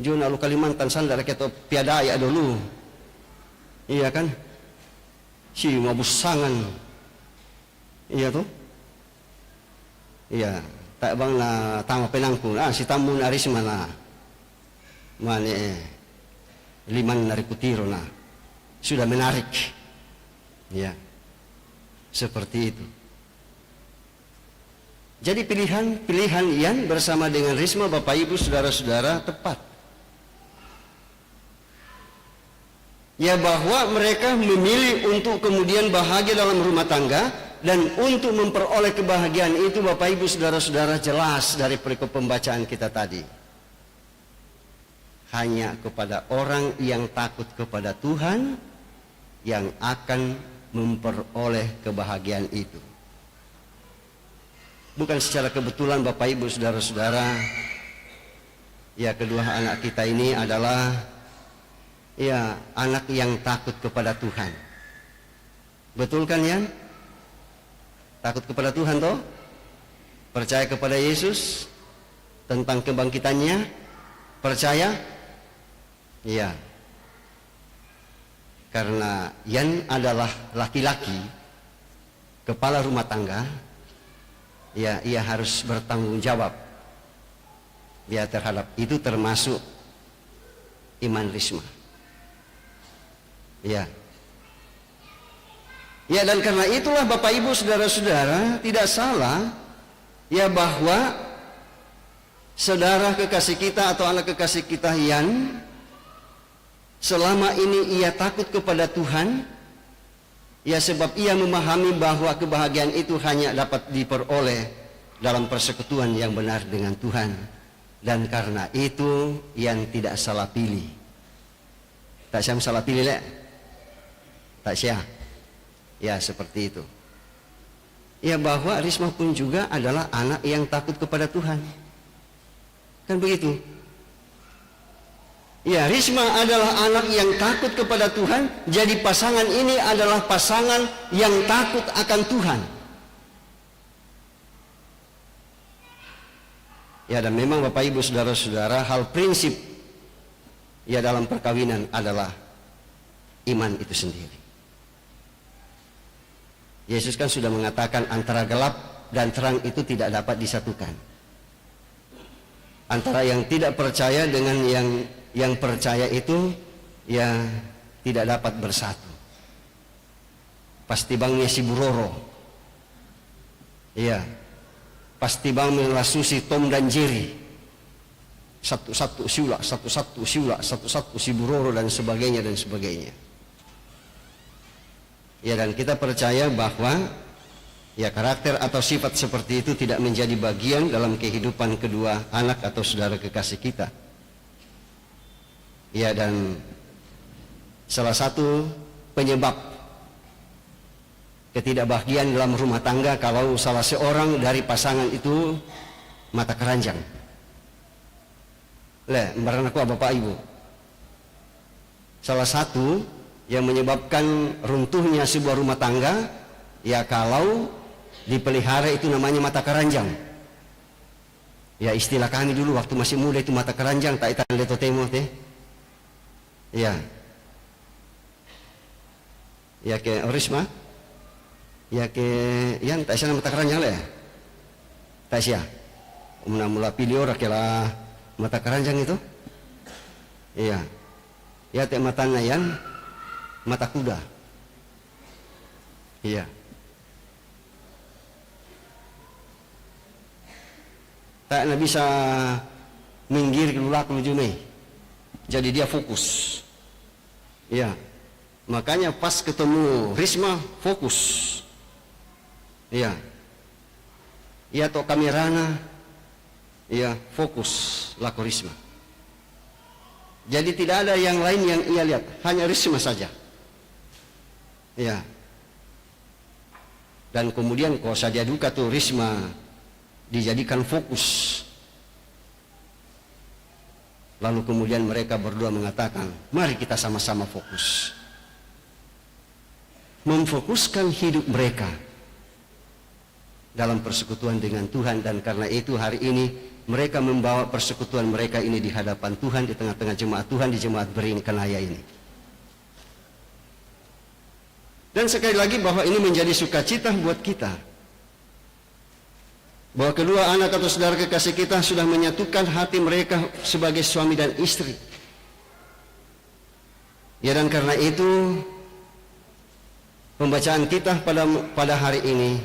Juna lu Kalimantan sandar keto piada ya dulu. Iya kan? Si mabusangan. Iya tuh. Iya, tak bang na tama penangku, si tamu na risma na mane liman nari kutiro na sudah menarik, ya seperti itu. Jadi pilihan Ian bersama dengan Risma, Bapak Ibu, saudara-saudara, tepat. Ya, bahwa mereka memilih untuk kemudian bahagia dalam rumah tangga, dan untuk memperoleh kebahagiaan itu, Bapak Ibu, saudara-saudara, jelas dari perikop pembacaan kita tadi. Hanya kepada orang yang takut kepada Tuhan yang akan memperoleh kebahagiaan itu. Bukan secara kebetulan, Bapak Ibu, saudara-saudara, ya kedua anak kita ini adalah ya anak yang takut kepada Tuhan. Betul kan, Yan? Takut kepada Tuhan toh? Percaya kepada Yesus tentang kebangkitannya? Percaya? Iya. Karena Yan adalah laki-laki, kepala rumah tangga, ya ia harus bertanggung jawab ya terhadap itu, termasuk iman Risma. Ya. Ya, dan karena itulah Bapak Ibu, saudara-saudara, tidak salah ya bahwa saudara kekasih kita atau anak kekasih kita Yan, selama ini ia takut kepada Tuhan, ya sebab ia memahami bahwa kebahagiaan itu hanya dapat diperoleh dalam persekutuan yang benar dengan Tuhan. Dan karena itu yang tidak salah pilih. Tak siapa salah pilih, lek? Tak siapa. Ya seperti itu. Ya, bahwa Risma pun juga adalah anak yang takut kepada Tuhan. Kan begitu? Ya, Risma adalah anak yang takut kepada Tuhan. Jadi pasangan ini adalah pasangan yang takut akan Tuhan. Ya, dan memang Bapak Ibu, saudara-saudara, hal prinsip ya dalam perkawinan adalah iman itu sendiri. Yesus kan sudah mengatakan antara gelap dan terang itu tidak dapat disatukan. Antara yang tidak percaya dengan yang percaya itu ya tidak dapat bersatu. Pasti bangnya si buroro. Iya. Pasti bang melasusi Tom dan Jerry. Satu-satu siula, satu-satu siula, satu-satu si buroro dan sebagainya dan sebagainya. Ya, dan kita percaya bahwa ya karakter atau sifat seperti itu tidak menjadi bagian dalam kehidupan kedua anak atau saudara kekasih kita. Ya, dan salah satu penyebab ketidakbahagiaan dalam rumah tangga kalau salah seorang dari pasangan itu mata keranjang. Barang aku Bapak Ibu, salah satu yang menyebabkan runtuhnya sebuah rumah tangga ya kalau dipelihara itu namanya mata keranjang. Ya, istilah kami dulu waktu masih muda itu mata keranjang, tak itan leto temo teh. Ya. Ya ke Risma. Ya ke yang tak sana mata keranjang le. Tak sia. Mula pilih orang kela mata keranjang itu. Iya. Ya teh matanya yang mata kuda. Iya. Tak bisa minggir keluar menuju Mei. Jadi dia fokus. Iya. Makanya pas ketemu Risma fokus. Iya. Iya to kamerana. Iya, fokus laku Risma. Jadi tidak ada yang lain yang ia lihat, hanya Risma saja. Ya. Dan kemudian kalau saja duka tuh Risma dijadikan fokus. Lalu kemudian mereka berdua mengatakan, mari kita sama-sama fokus. Memfokuskan hidup mereka dalam persekutuan dengan Tuhan. Dan karena itu hari ini mereka membawa persekutuan mereka ini di hadapan Tuhan, di tengah-tengah jemaat Tuhan, di jemaat Bering Kenaya ini. Dan sekali lagi bahwa ini menjadi sukacita buat kita. bahwa kedua anak atau saudara kekasih kita sudah menyatukan hati mereka sebagai suami dan istri. Ya, dan karena itu pembacaan kita pada hari ini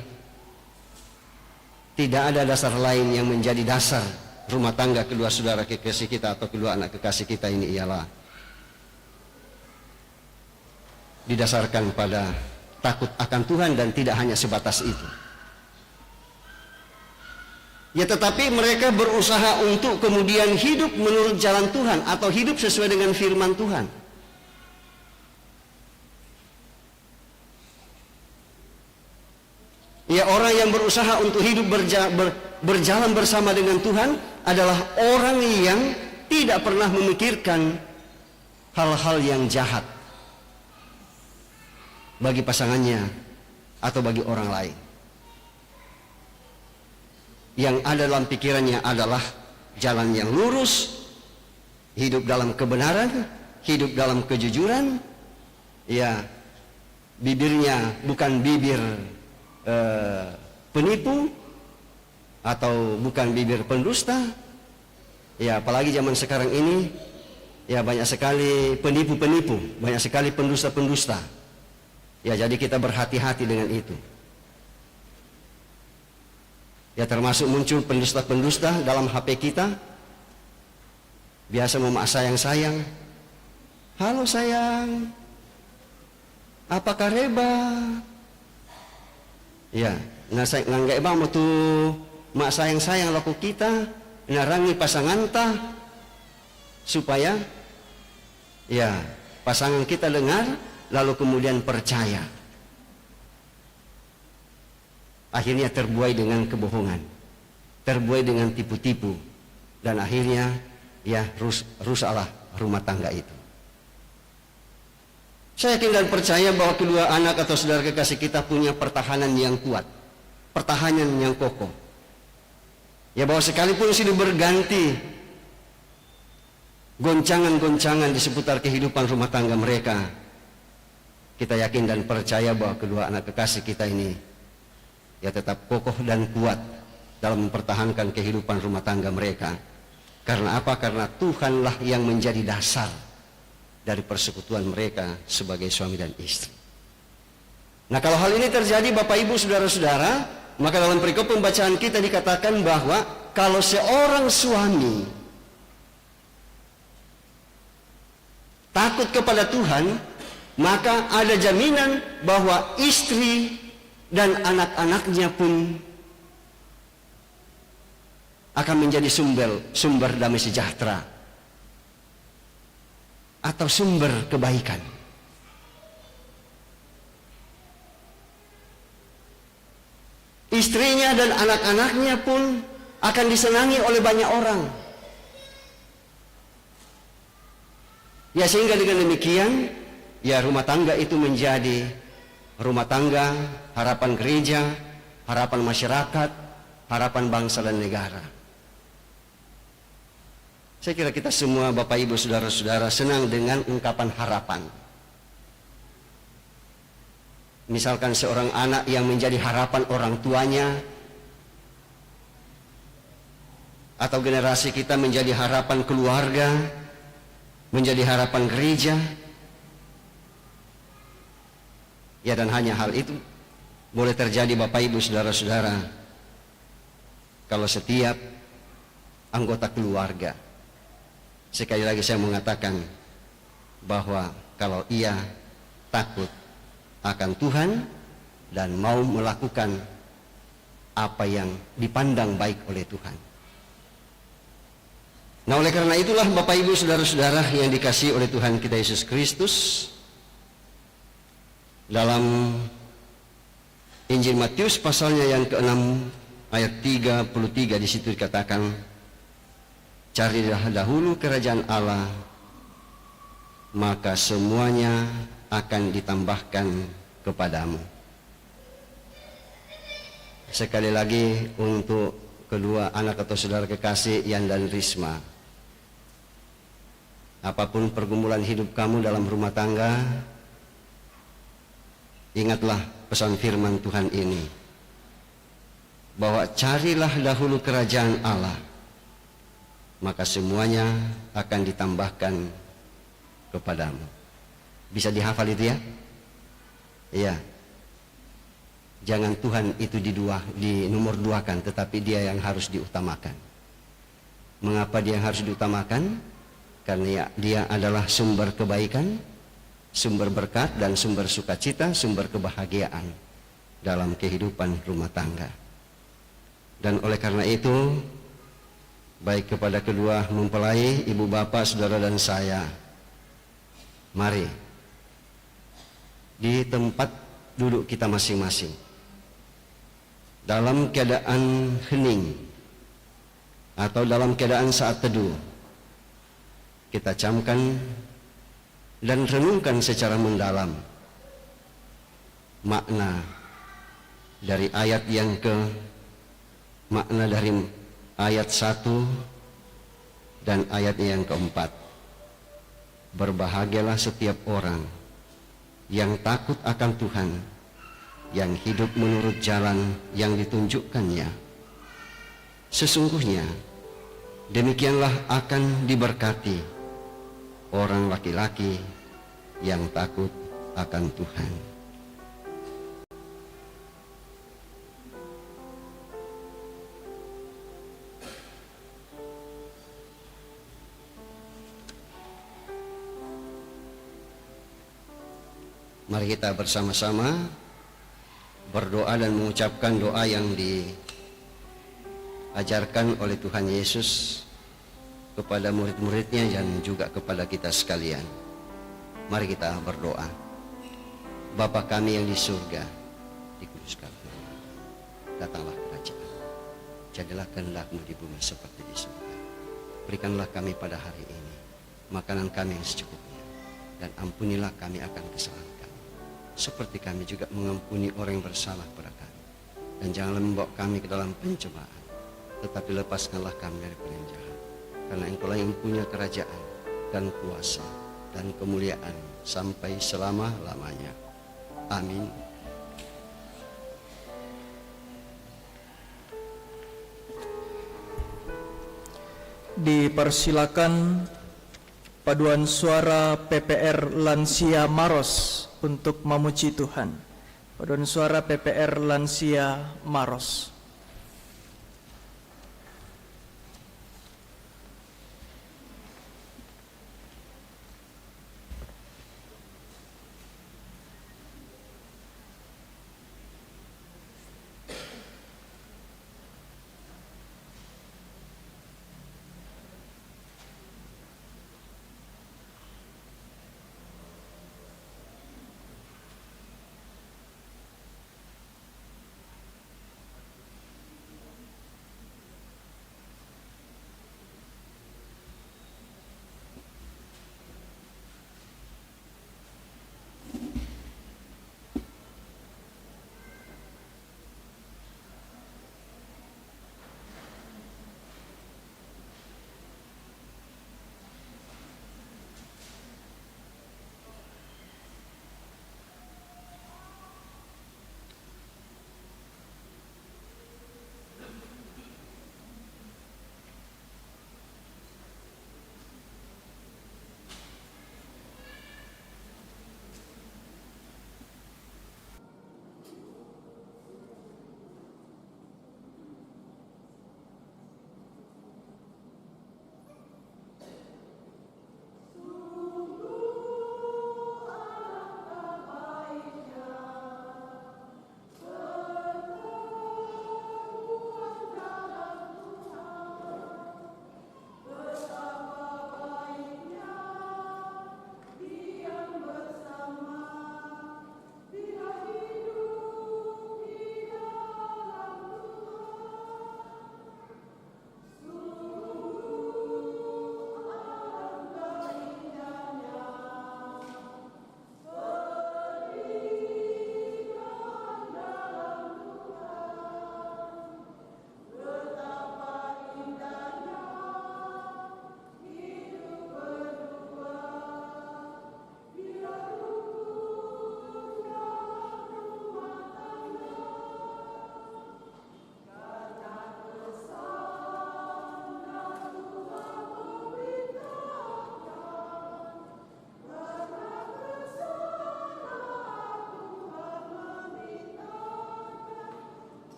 tidak ada dasar lain yang menjadi dasar rumah tangga kedua saudara kekasih kita atau kedua anak kekasih kita ini ialah didasarkan pada takut akan Tuhan, dan tidak hanya sebatas itu. Ya, tetapi mereka berusaha untuk kemudian hidup menurut jalan Tuhan atau hidup sesuai dengan firman Tuhan. Ya, orang yang berusaha untuk hidup berjalan bersama dengan Tuhan adalah orang yang tidak pernah memikirkan hal-hal yang jahat bagi pasangannya atau bagi orang lain. Yang ada dalam pikirannya adalah jalan yang lurus, hidup dalam kebenaran, hidup dalam kejujuran. Ya, bibirnya bukan bibir penipu atau bukan bibir pendusta. Ya, apalagi zaman sekarang ini, ya banyak sekali penipu-penipu, banyak sekali pendusta-pendusta. Ya, jadi kita berhati-hati dengan itu. Ya, termasuk muncul pendusta-pendusta dalam HP kita. Biasa memak sayang-sayang. Halo sayang, apa kareba? Ya, nggak bang mau tuh mak sayang-sayang laku kita narangi pasangan ta supaya ya pasangan kita dengar lalu kemudian percaya. Akhirnya terbuai dengan kebohongan, terbuai dengan tipu-tipu, dan akhirnya ya rusaklah rumah tangga itu. Saya yakin dan percaya bahwa kedua anak atau saudara kekasih kita punya pertahanan yang kuat, pertahanan yang kokoh. Ya, bahwa sekalipun sudah berganti goncangan-goncangan di seputar kehidupan rumah tangga mereka, kita yakin dan percaya bahwa kedua anak kekasih kita ini ya tetap kokoh dan kuat dalam mempertahankan kehidupan rumah tangga mereka. Karena apa? Karena Tuhanlah yang menjadi dasar dari persekutuan mereka sebagai suami dan istri. Nah, kalau hal ini terjadi Bapak Ibu saudara-saudara, maka dalam perikop pembacaan kita dikatakan bahwa kalau seorang suami takut kepada Tuhan, maka ada jaminan bahwa istri dan anak-anaknya pun akan menjadi sumber damai sejahtera atau sumber kebaikan. Istrinya dan anak-anaknya pun akan disenangi oleh banyak orang. Ya, sehingga dengan demikian ya rumah tangga itu menjadi rumah tangga harapan gereja, harapan masyarakat, harapan bangsa dan negara. Saya kira kita semua Bapak Ibu saudara-saudara senang dengan ungkapan harapan. Misalkan seorang anak yang menjadi harapan orang tuanya, atau generasi kita menjadi harapan keluarga, menjadi harapan gereja. Ya, dan hanya hal itu boleh terjadi Bapak Ibu saudara-saudara kalau setiap anggota keluarga, sekali lagi saya mengatakan bahwa kalau ia takut akan Tuhan dan mau melakukan apa yang dipandang baik oleh Tuhan. Nah, oleh karena itulah Bapak Ibu saudara-saudara yang dikasihi oleh Tuhan kita Yesus Kristus, dalam Injil Matius pasalnya yang ke-6 ayat 33 di situ dikatakan, carilah dahulu kerajaan Allah, maka semuanya akan ditambahkan kepadamu. Sekali lagi untuk kedua anak atau saudara kekasih Yan dan Risma, apapun pergumulan hidup kamu dalam rumah tangga, ingatlah pesan firman Tuhan ini. bahwa carilah dahulu kerajaan Allah, maka semuanya akan ditambahkan kepadamu. Bisa dihafal itu ya? Iya. Jangan Tuhan itu di nomor duakan, tetapi dia yang harus diutamakan. Mengapa dia yang harus diutamakan? Karena dia adalah sumber kebaikan, sumber berkat, dan sumber sukacita, sumber kebahagiaan dalam kehidupan rumah tangga. Dan oleh karena itu, baik kepada kedua mempelai, ibu bapak, saudara dan saya, mari di tempat duduk kita masing-masing, dalam keadaan hening atau dalam keadaan saat teduh, kita camkan dan renungkan secara mendalam makna dari ayat makna dari ayat 1 dan ayat yang keempat. Berbahagialah setiap orang yang takut akan Tuhan, yang hidup menurut jalan yang ditunjukkannya. Sesungguhnya demikianlah akan diberkati orang laki-laki yang takut akan Tuhan. Mari kita bersama-sama berdoa dan mengucapkan doa yang diajarkan oleh Tuhan Yesus kepada murid-muridnya dan juga kepada kita sekalian. Mari kita berdoa. Bapa kami yang di surga, dikuduskanlah nama, datanglah kerajaan, jadilah kehendak-Mu di bumi seperti di surga. Berikanlah kami pada hari ini makanan kami yang secukupnya, dan ampunilah kami akan kesalahan kami, seperti kami juga mengampuni orang yang bersalah pada kami. Dan janganlah membawa kami ke dalam pencobaan, tetapi lepaskanlah kami dari yang jahat. Karena Engkaulah yang punya kerajaan dan kuasa dan kemuliaan sampai selama-lamanya. Amin. Dipersilakan paduan suara PPR Lansia Maros untuk memuji Tuhan. Paduan suara PPR Lansia Maros.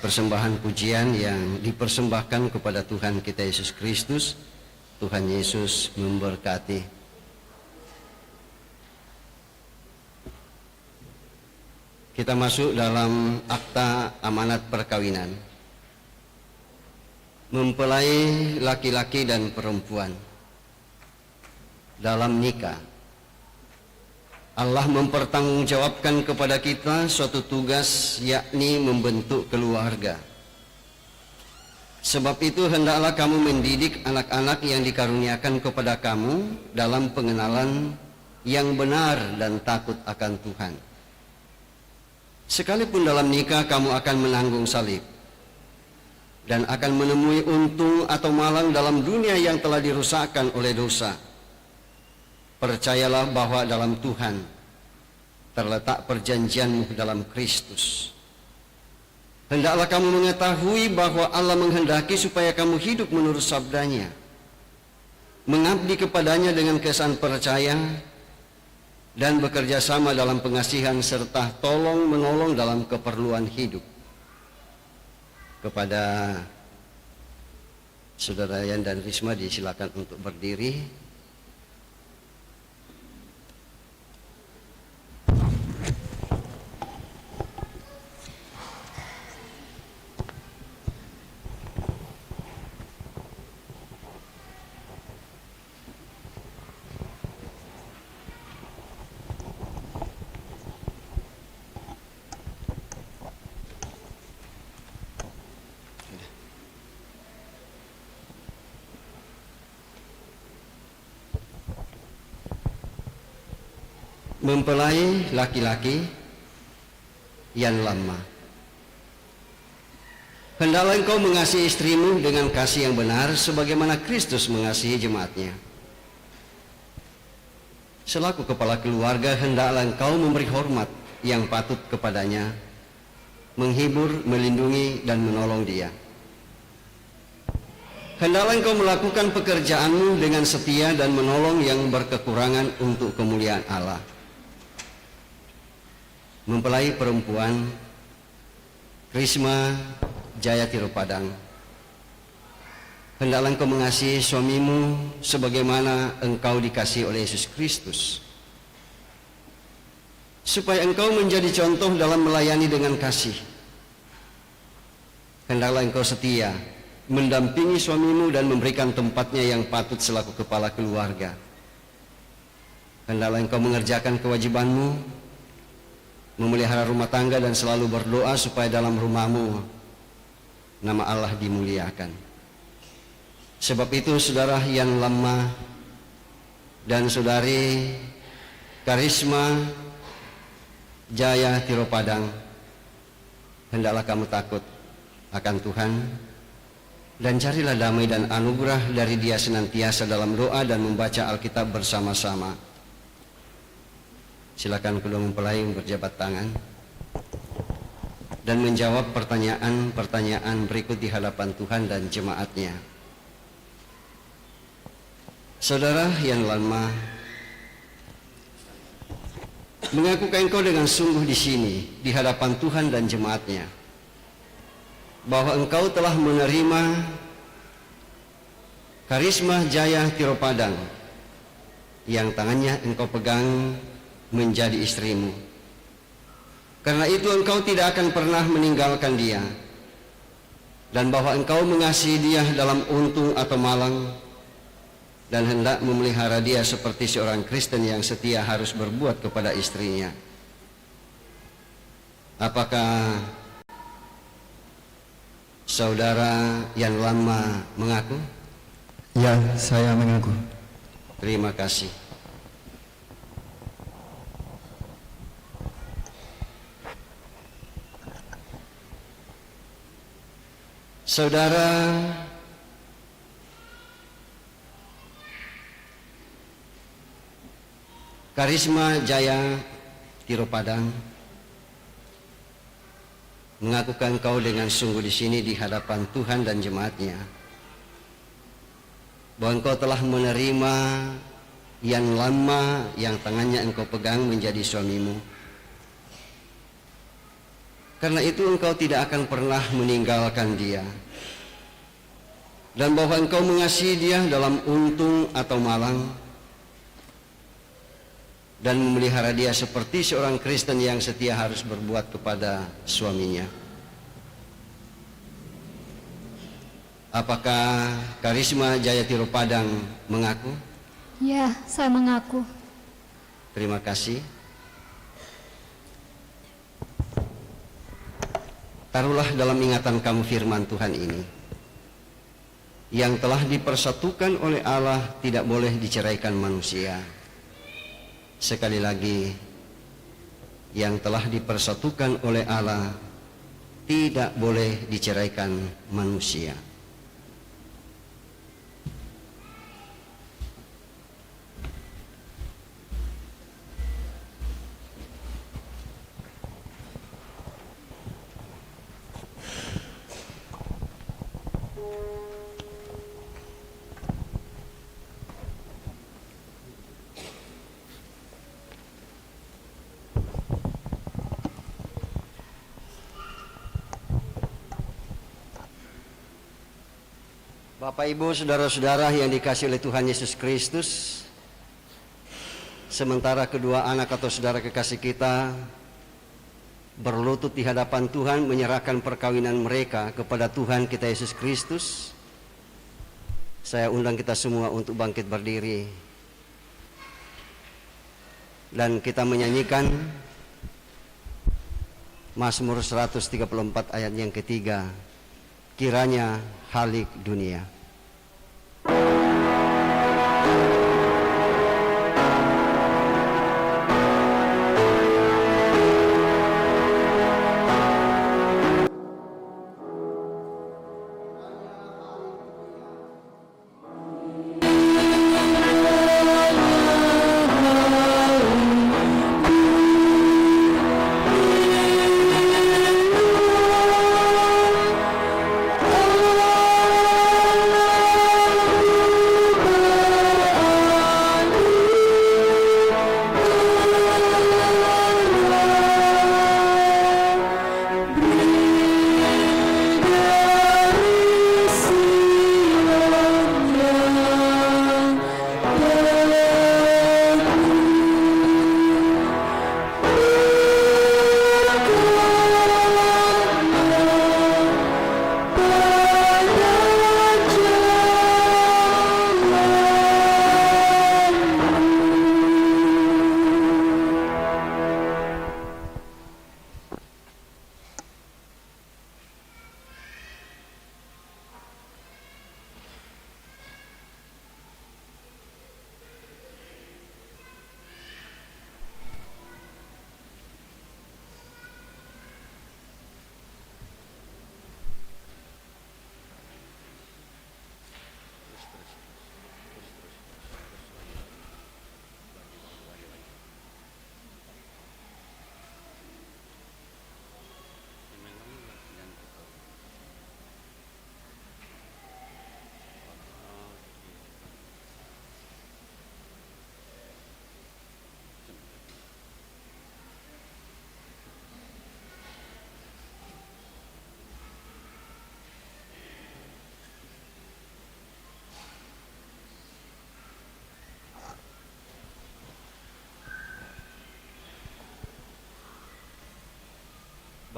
persembahan pujian yang dipersembahkan kepada Tuhan kita Yesus Kristus. Tuhan Yesus memberkati. Kita masuk dalam akta amanat perkawinan. Mempelai laki-laki dan perempuan dalam nikah. Allah mempertanggungjawabkan kepada kita suatu tugas, yakni membentuk keluarga. Sebab itu hendaklah kamu mendidik anak-anak yang dikaruniakan kepada kamu dalam pengenalan yang benar dan takut akan Tuhan. Sekalipun dalam nikah kamu akan menanggung salib dan akan menemui untung atau malang dalam dunia yang telah dirusakkan oleh dosa, percayalah bahwa dalam Tuhan terletak perjanjianmu dalam Kristus. Hendaklah kamu mengetahui bahwa Allah menghendaki supaya kamu hidup menurut sabdanya, mengabdi kepadanya dengan kesan percaya, dan bekerja sama dalam pengasihan serta tolong-menolong dalam keperluan hidup. Kepada Saudara Yan dan Risma disilakan untuk berdiri. Mempelai laki-laki yang lama. Hendaklah engkau mengasihi istrimu dengan kasih yang benar sebagaimana Kristus mengasihi jemaatnya. Selaku kepala keluarga, hendaklah engkau memberi hormat yang patut kepadanya, menghibur, melindungi, dan menolong dia. Hendaklah engkau melakukan pekerjaanmu dengan setia dan menolong yang berkekurangan untuk kemuliaan Allah. Mempelai perempuan Risma Jaya Tiropadang, hendaklah engkau mengasihi suamimu sebagaimana engkau dikasihi oleh Yesus Kristus, supaya engkau menjadi contoh dalam melayani dengan kasih. Hendaklah engkau setia mendampingi suamimu dan memberikan tempatnya yang patut selaku kepala keluarga. Hendaklah engkau mengerjakan kewajibanmu, memelihara rumah tangga, dan selalu berdoa supaya dalam rumahmu nama Allah dimuliakan. Sebab itu saudara Yan Lama dan saudari Karisma Jaya Tiropadang, hendaklah kamu takut akan Tuhan dan carilah damai dan anugerah dari Dia senantiasa dalam doa dan membaca Alkitab bersama-sama. Silakan kedua mempelai berjabat tangan dan menjawab pertanyaan-pertanyaan berikut di hadapan Tuhan dan jemaatnya. Saudara Yan Lama, mengakukah engkau dengan sungguh di sini di hadapan Tuhan dan jemaatnya bahwa engkau telah menerima Karisma Jaya Tiropadang yang tangannya engkau pegang menjadi istrimu? Karena itu engkau tidak akan pernah meninggalkan dia, dan bahwa engkau mengasihi dia dalam untung atau malang, dan hendak memelihara dia seperti seorang Kristen yang setia harus berbuat kepada istrinya. Apakah saudara Yan Lama mengaku? Ya, saya mengaku. Terima kasih. Saudara Karisma Jaya Tiropadang, mengakukah engkau dengan sungguh di sini di hadapan Tuhan dan jemaatnya bahwa engkau telah menerima Yan Lama yang tangannya engkau pegang menjadi suamimu, Karena itu engkau tidak akan pernah meninggalkan dia, dan bahwa engkau mengasihi dia dalam untung atau malang, dan memelihara dia seperti seorang Kristen yang setia harus berbuat kepada suaminya. Apakah Karisma Jayatiro Padang mengaku? Ya, saya mengaku. Terima kasih. Taruhlah dalam ingatan kamu firman Tuhan ini. Yang telah dipersatukan oleh Allah tidak boleh diceraikan manusia. Sekali lagi, yang telah dipersatukan oleh Allah tidak boleh diceraikan manusia. Bapak, Ibu, saudara-saudara yang dikasihi oleh Tuhan Yesus Kristus, sementara kedua anak atau saudara kekasih kita berlutut di hadapan Tuhan menyerahkan perkawinan mereka kepada Tuhan kita Yesus Kristus, saya undang kita semua untuk bangkit berdiri dan kita menyanyikan Mazmur 134 ayat yang ketiga, kiranya halik dunia.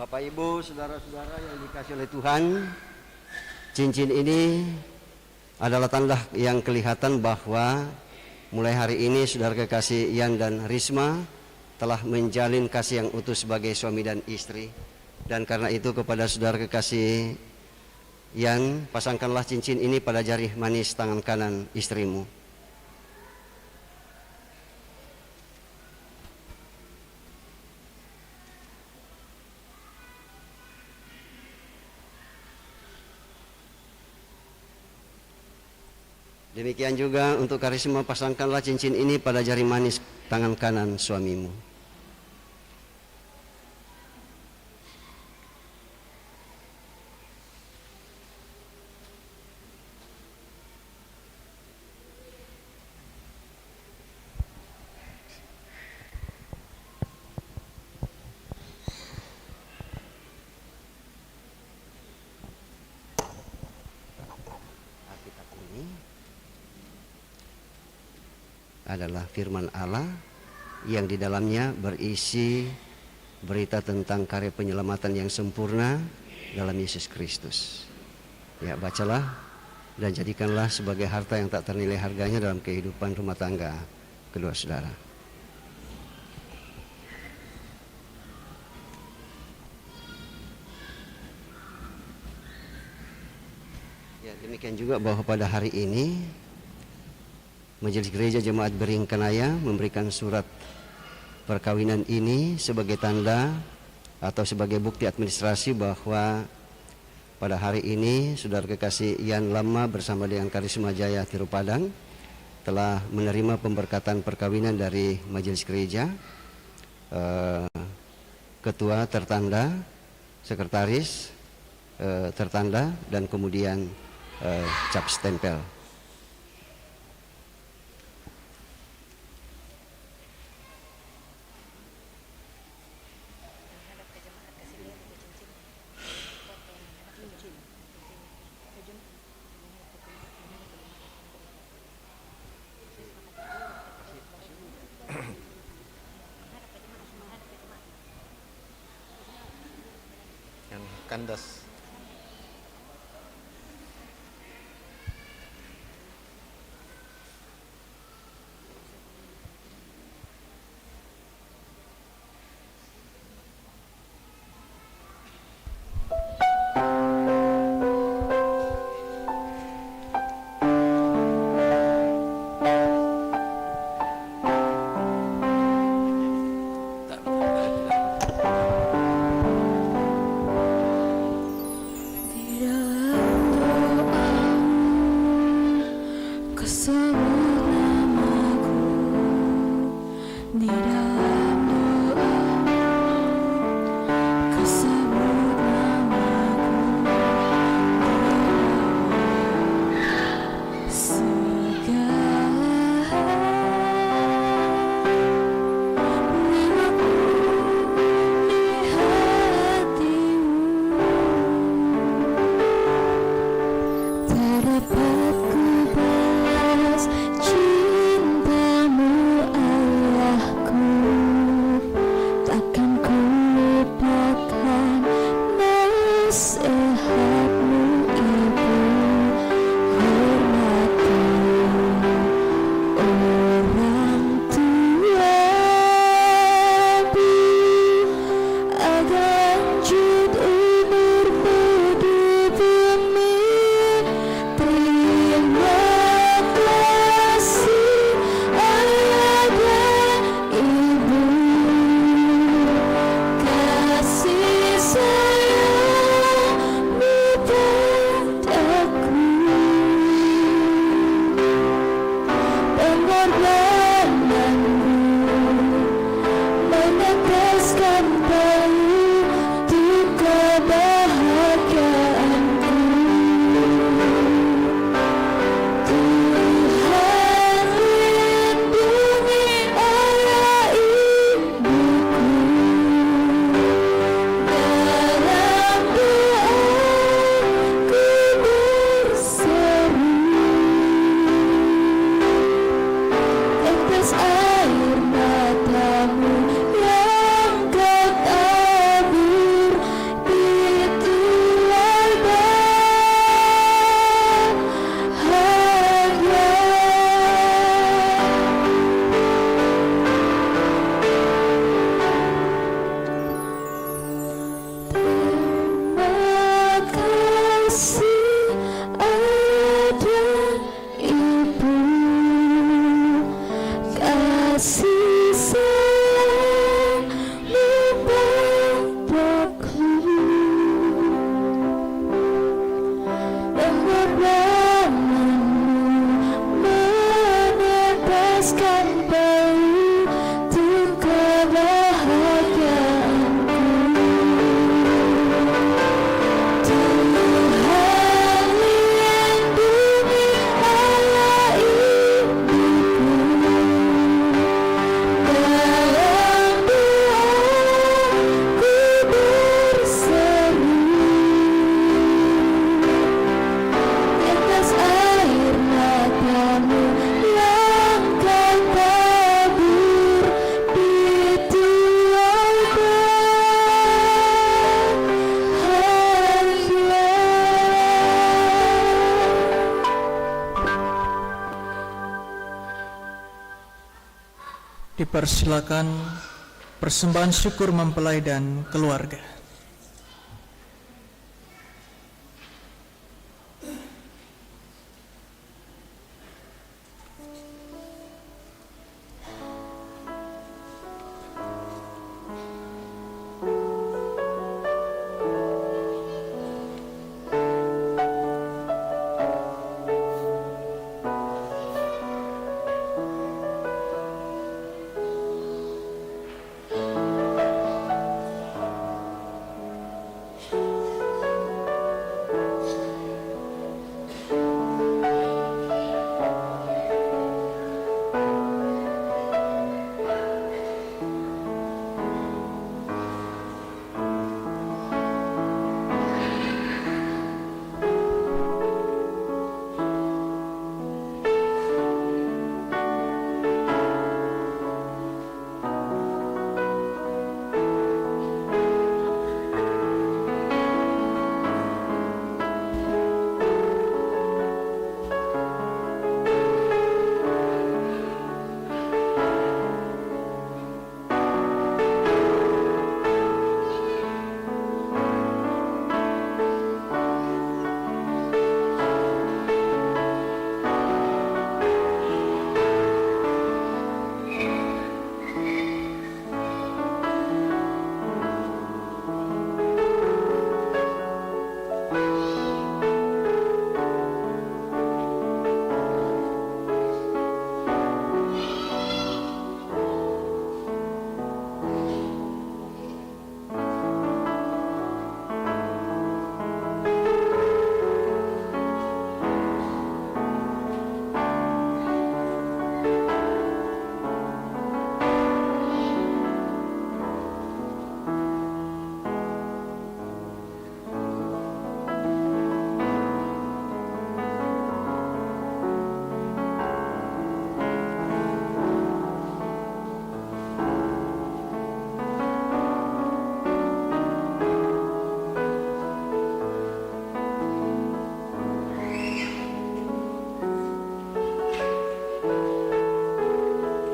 Bapak, Ibu, saudara-saudara yang dikasihi oleh Tuhan, cincin ini adalah tanda yang kelihatan bahwa mulai hari ini saudara kekasih Ian dan Risma telah menjalin kasih yang utuh sebagai suami dan istri. Dan karena itu kepada saudara kekasih Ian, pasangkanlah cincin ini pada jari manis tangan kanan istrimu. Demikian juga untuk Karisma, pasangkanlah cincin ini pada jari manis tangan kanan suamimu. adalah firman Allah yang di dalamnya berisi berita tentang karya penyelamatan yang sempurna dalam Yesus Kristus. Ya, bacalah dan jadikanlah sebagai harta yang tak ternilai harganya dalam kehidupan rumah tangga kedua saudara. Ya, demikian juga bahwa pada hari ini Majelis Gereja Jemaat Bering Kanaya memberikan surat perkawinan ini sebagai tanda atau sebagai bukti administrasi bahwa pada hari ini saudara kekasih Ian Lama bersama dengan Karisma Jaya Tiru Padang telah menerima pemberkatan perkawinan dari Majelis Gereja, ketua tertanda, sekretaris tertanda, dan kemudian cap stempel. Yang kandas. Air matamu yang kau Persilakan persembahan syukur mempelai dan keluarga.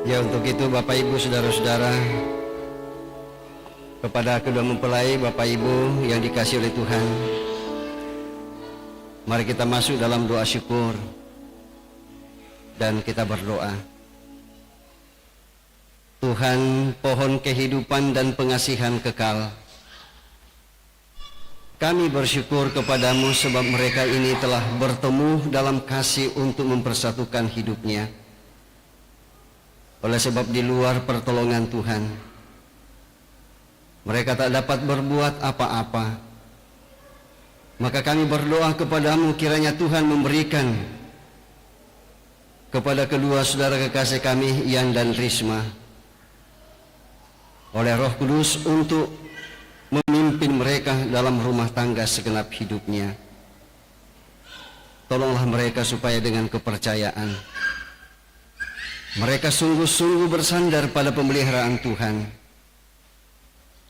Ya, untuk itu Bapak Ibu saudara-saudara, kepada kedua mempelai Bapak Ibu yang dikasihi oleh Tuhan, mari kita masuk dalam doa syukur dan kita berdoa. Tuhan, pohon kehidupan dan pengasihan kekal, kami bersyukur kepadamu sebab mereka ini telah bertemu dalam kasih untuk mempersatukan hidupnya. Oleh sebab di luar pertolongan Tuhan, mereka tak dapat berbuat apa-apa. Maka kami berdoa kepadamu kiranya Tuhan memberikan kepada kedua saudara kekasih kami, Ian dan Risma, oleh Roh Kudus untuk memimpin mereka dalam rumah tangga segenap hidupnya. Tolonglah mereka supaya dengan kepercayaan mereka sungguh-sungguh bersandar pada pemeliharaan Tuhan.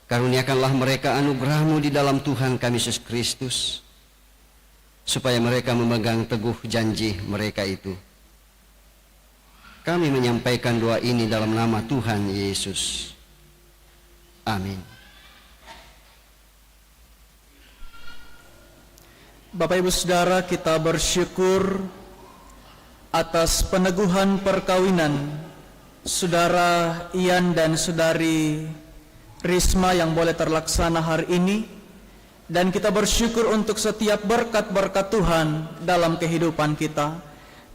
Karuniakanlah mereka anugerah-Mu di dalam Tuhan kami Yesus Kristus, supaya mereka memegang teguh janji mereka itu. Kami menyampaikan doa ini dalam nama Tuhan Yesus. Amin. Bapak Ibu Saudara, kita bersyukur atas peneguhan perkawinan Saudara Ian dan Saudari Risma yang boleh terlaksana hari ini, dan kita bersyukur untuk setiap berkat-berkat Tuhan dalam kehidupan kita.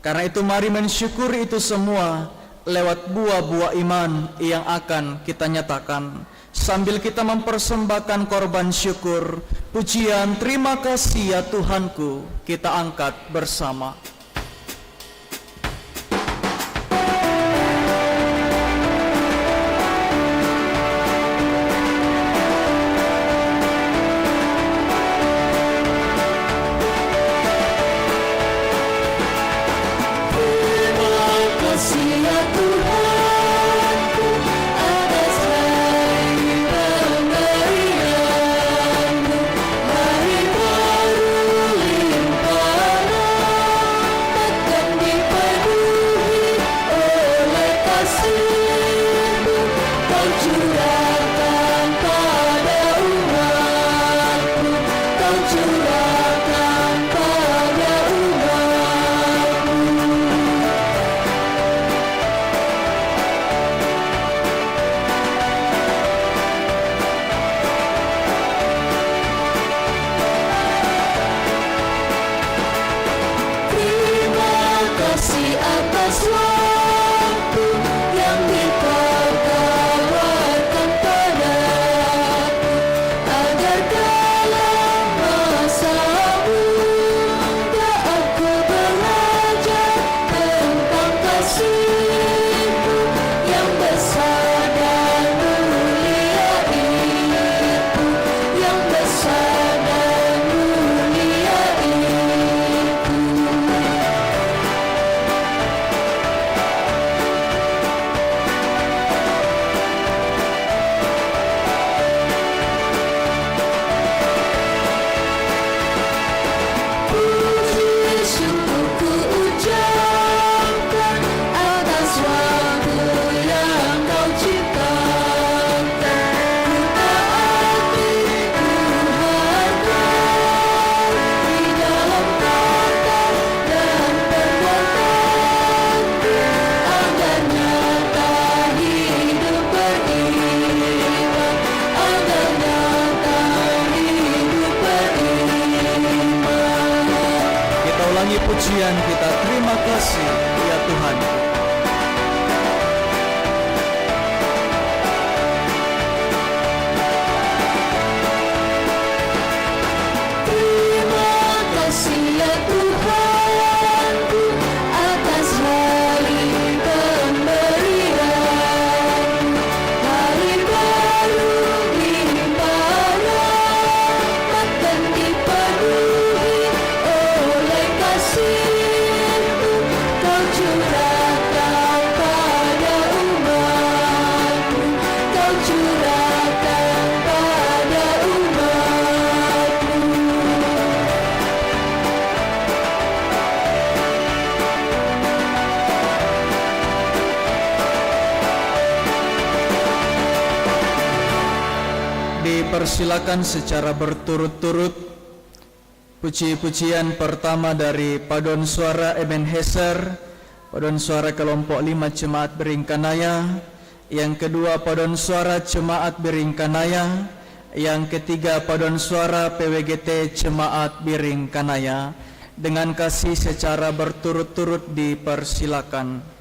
Karena itu mari mensyukuri itu semua lewat buah-buah iman yang akan kita nyatakan sambil kita mempersembahkan korban syukur, pujian, terima kasih ya Tuhanku, kita angkat bersama. puji-pujian kita terima kasih ya Tuhan. Terima kasih ya Tuhanku atas hari pemberian, hari baru dilimpah rahmat dan dipenuhi oleh kasih-Mu. Kau curahkan pada umat-Mu, Kau curahkan pada umat-Mu. Dipersilakan secara berturut-turut puji-pujian pertama dari paduan suara Ebenezer, paduan suara kelompok 5 Jemaat Beringkanaya, yang kedua paduan suara Jemaat Beringkanaya, yang ketiga paduan suara PWGT Jemaat Beringkanaya. Dengan kasih secara berturut-turut dipersilakan.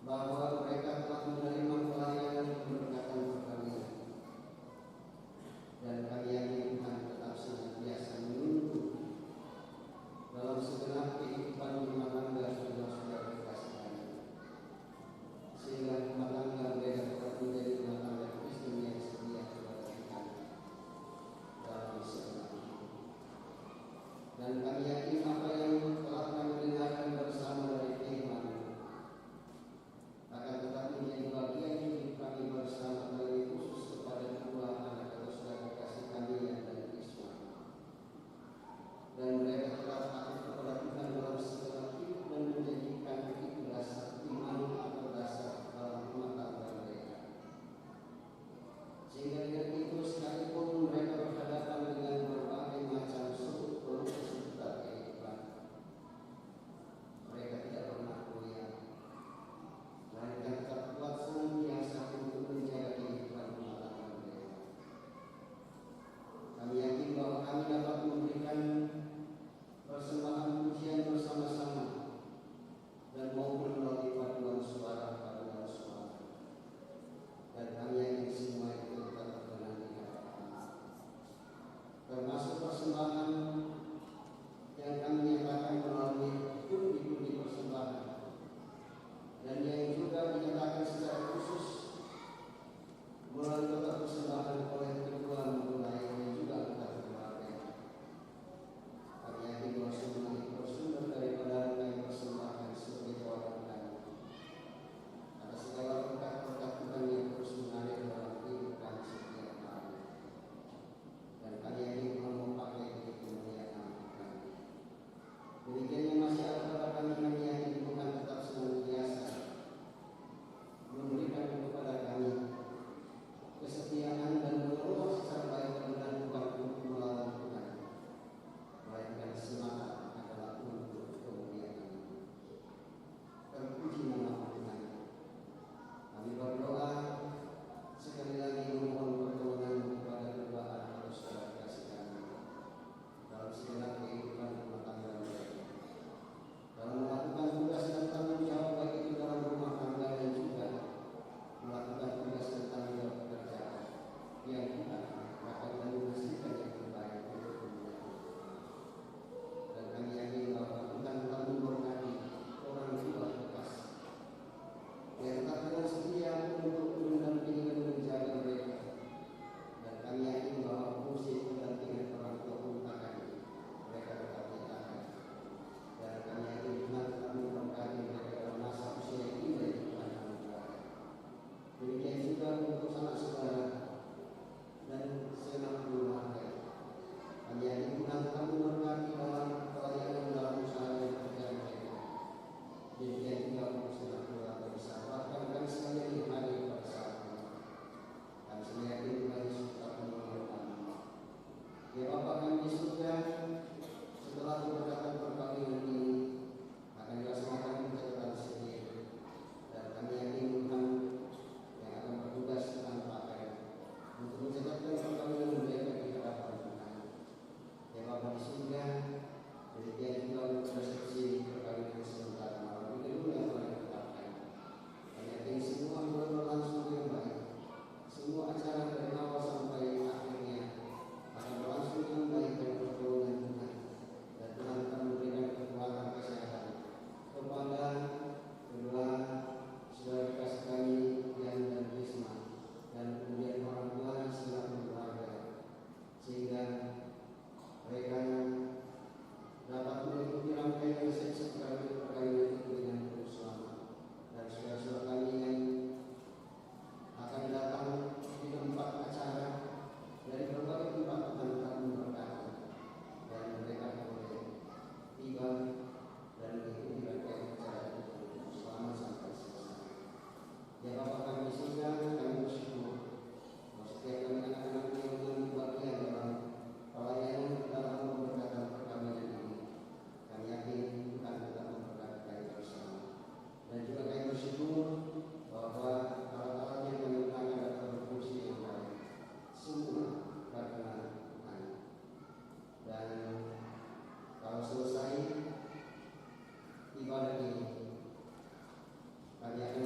bahwa mereka telah menerima pelayanan pemberkatan perkawinan, dan kami yakin Tuhan tetap senantiasa menuntun dalam segenap kehidupan rumah tangga saudara-saudara kasih kami, sehingga rumah tangga mereka tetap menjadi rumah tangga Kristen yang setia kepada kami dalam segenap hidup. Dan kami yakin apa yang telah kami dengarkan bersama dari firman akan tetap menjadi bagian hidup kami bersama, terlebih khusus kepada kedua anak atau saudara kasih kami yang dari Islam. Dan mereka tetap takut kepada Tuhan dalam segala hidup dan menjadikan itu dasar iman atau dasar dalam rumah tangga mereka. Sehingga dengan itu sekalipun mereka berhadapan dengan berbagai macam seluk-beluk seputar kehidupan, mereka tidak pernah goyah, melainkan tetap kuat senantiasa untuk menjaga kehidupan rumah tangga mereka. Kami yakin bahwa kami dapat memberikan persembahan pujian bersama-sama dan maupun melalui paduan suara. Dan kami yakin semua itu tetap terkenang di hadapan kami, termasuk persembahan yang kami nyatakan melalui pundi-pundi persembahan, dan yang juga dinyatakan secara khusus melalui kotak persembahan oleh kedua mempelai yang juga anggota keluarga. Kami yakin bahwa semua itu bersumber daripada kami persembahkan sebagai jawaban kami atas segala berkat-berkat Tuhan yang terus mengalir dalam kehidupan setiap hari. Dan kami yakin Tuhan memakai untuk kemuliaan nama kami. Demikian yang masih ada pada kami yakin Tuhan tetap senantiasa memberikan kepada kami kesetiaan dan mengelola secara baik dan benar, bukan untuk melawan Tuhan, melainkan semangat adalah untuk kemuliaan. Terpuji nama Tuhan. Kami berdoa sekali lagi memohon pertolongan kepada kedua anak saudara kasih kami dalam segala kehidupan rumah tangga mereka, dalam melakukan tugas dan tanggung jawab baik itu dalam rumah tangga dan juga melakukan tugas dan tanggung jawab pekerjaan yang Tuhan akan menghasilkan yang terbaik untuk kemuliaan. Dan kami yakin bahwa Tuhan telah memberkati orang tua lepas yang tetap dengan setia untuk mendampingi dan menjaga mereka. Dan kami yakin bahwa fungsi pendampingan orang tua pun akan mereka tetap nyatakan. Dan kami yakin Tuhan tetap memberkati mereka dalam masa usia yang indah di Tuhan anugerahkan. Demikian juga untuk sanak saudara dan segenap keluarga. Kami yakin Tuhan tetap memberkati dalam pelayanan dalam usaha dan pekerjaan mereka. Demikian juga untuk segenap keluarga besar. Bahkan kami sekalian di hari pada saat ini, kami semua yakin Tuhan Yesus tetap menolong kami. Ya Bapa kami di surga, setelah keberkatan perkawinan ini akan dilaksanakan pencatatan sendiri, dan kami yakin Tuhan yang akan bertugas tanpa akhir untuk mencatatkan perkawinan mereka di hadapan Tuhan. Ya Bapa di surga, demikian juga untuk resepsi perkawinan sementara malam ini dulu yang telah ditetapkan. Kami yakin semua boleh berlangsung dengan baik. Semua acara dari awal sampai akhirnya akan berlangsung dengan baik dan pertolongan Tuhan. Dan Tuhan akan memberikan kekuatan kesehatan kepada kedua saudara kasih kami yang dan Risma, dan kemudian orang tua setelah keluarga, sehingga mereka dapat mengikuti rangkaian resepsi perkawinan itu dengan penuh selamat. Dan saudara-saudara kami yang akan datang di tempat acara dari berbagai tempat Tuhan telah memberkati, dan mereka boleh tiba dan mengikuti rangkaian acara itu selamat sampai selesai. Ya Bapa kami di surga, kami bersyukur bahwa setiap kami anak-anak yang mengambil bagian dalam pelayanan dalam pemberkatan perkawinan ini, kami yakin Tuhan tetap memberkati kami bersama. Dan juga kami bersyukur bahwa alat-alat yang kami gunakan dapat berfungsi yang baik, semua karena Tuhan. Dan kalau selesai ibadah ini, kami akan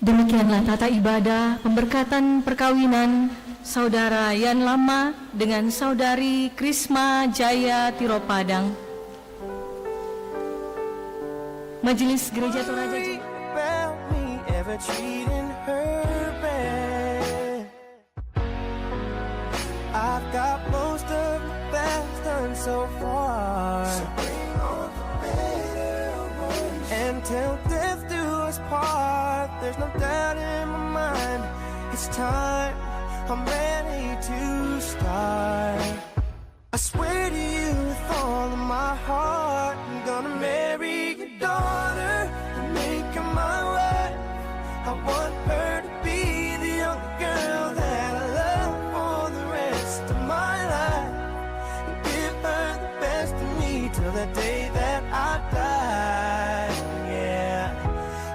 Demikianlah tata ibadah pemberkatan perkawinan Saudara Yan Lama dengan Saudari Krisma Jaya Tiropadang. Majelis Gereja Toraja about me ever treating her bad. I've got most of the best done so far. So bring on the better ones. And till death do us part, there's no doubt in my mind. It's time, I'm ready to start. I swear to you with all of my heart, I'm gonna marry your daughter and make her my wife. I want her to be the only girl that I love for the rest of my life, and give her the best of me till the day that I die. Yeah,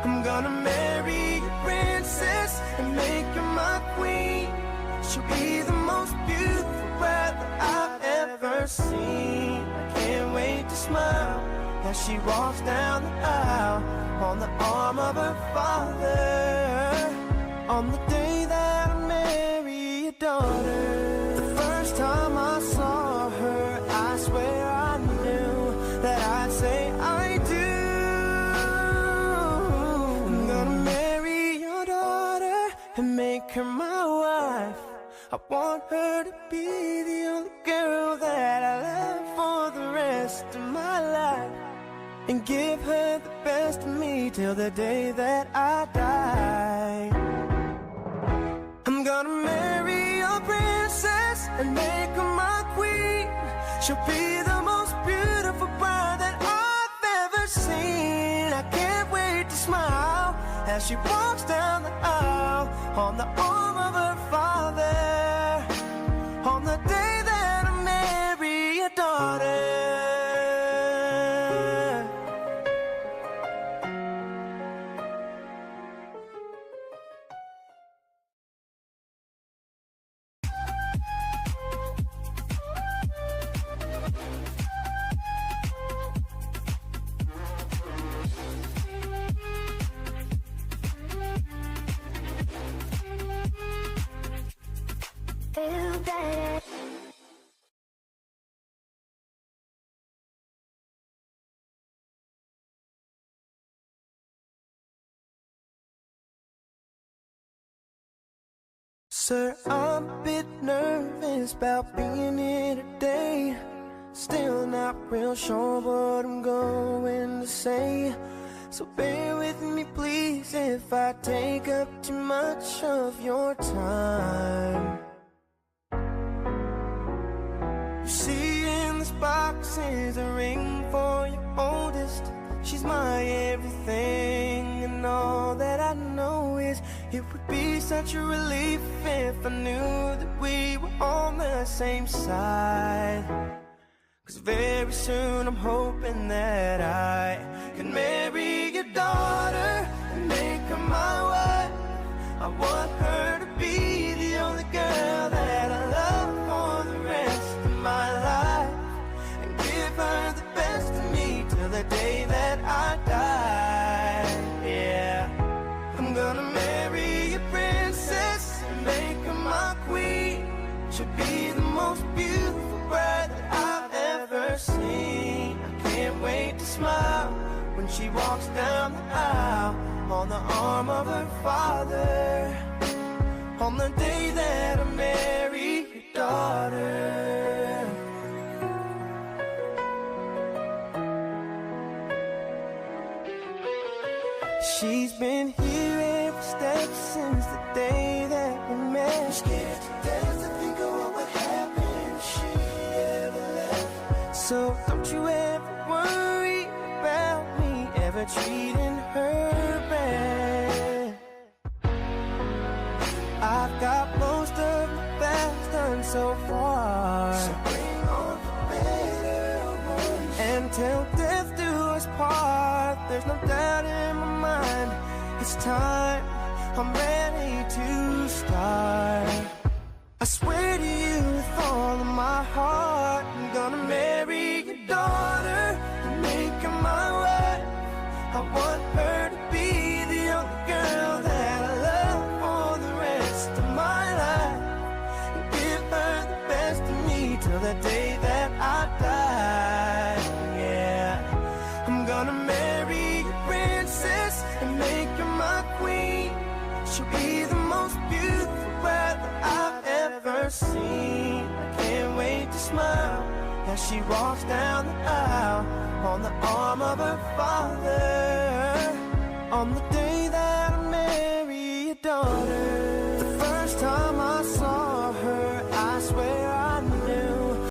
I'm gonna marry a princess and make her my queen. She'll be the most beautiful bride that I've ever seen. I can't wait to smile as she walks down the aisle on the arm of her father, on the day that I marry your daughter. The first time I saw her, I swear I knew that I'd say I do. I'm gonna marry your daughter and make her my wife. I want her to be the only girl that I love for the rest of my life, and give her the best of me till the day that I die. I'm gonna marry a princess and make her my queen. She'll be the most beautiful bride that I've ever seen. I can't wait to smile as she walks down the aisle on the arm of her father, on the day that I marry your daughter. Sir, I'm a bit nervous about being here today. Still not real sure what I'm going to say. So bear with me please if I take up too much of your time. You see in this box is a ring for your oldest. She's my everything, and all that I know is it would be such a relief if I knew that we were on the same side. 'Cause very soon I'm hoping that I can marry your daughter and make her my wife. I want her to be the only girl that I love for the rest of my life, and give her the best of me till the day that I die. Yeah, I'm gonna marry a princess and make her my queen. She'll be the most beautiful bride that I've ever seen. I can't wait to smile when she walks down the aisle on the arm of her father, on the day that I marry your daughter. She's been here every step since the day that we met. Scared to death to think of what would happen if she ever left. So don't you ever worry about me ever treating her bad. I've got most of the best done so far. So bring on the better ones. And till death do us part, there's no doubt in my mind. It's time, I'm ready to start. I swear to you with all of my heart, I'm gonna marry your daughter and make her my wife. I want her to be the only girl that I love for the rest of my life, and give her the best of me till the day that I die. Yeah, I'm gonna marry a princess and make her my queen. She'll be the most beautiful bride that I've ever seen. I can't wait to smile as she walks down the aisle on the arm of her father, on the day that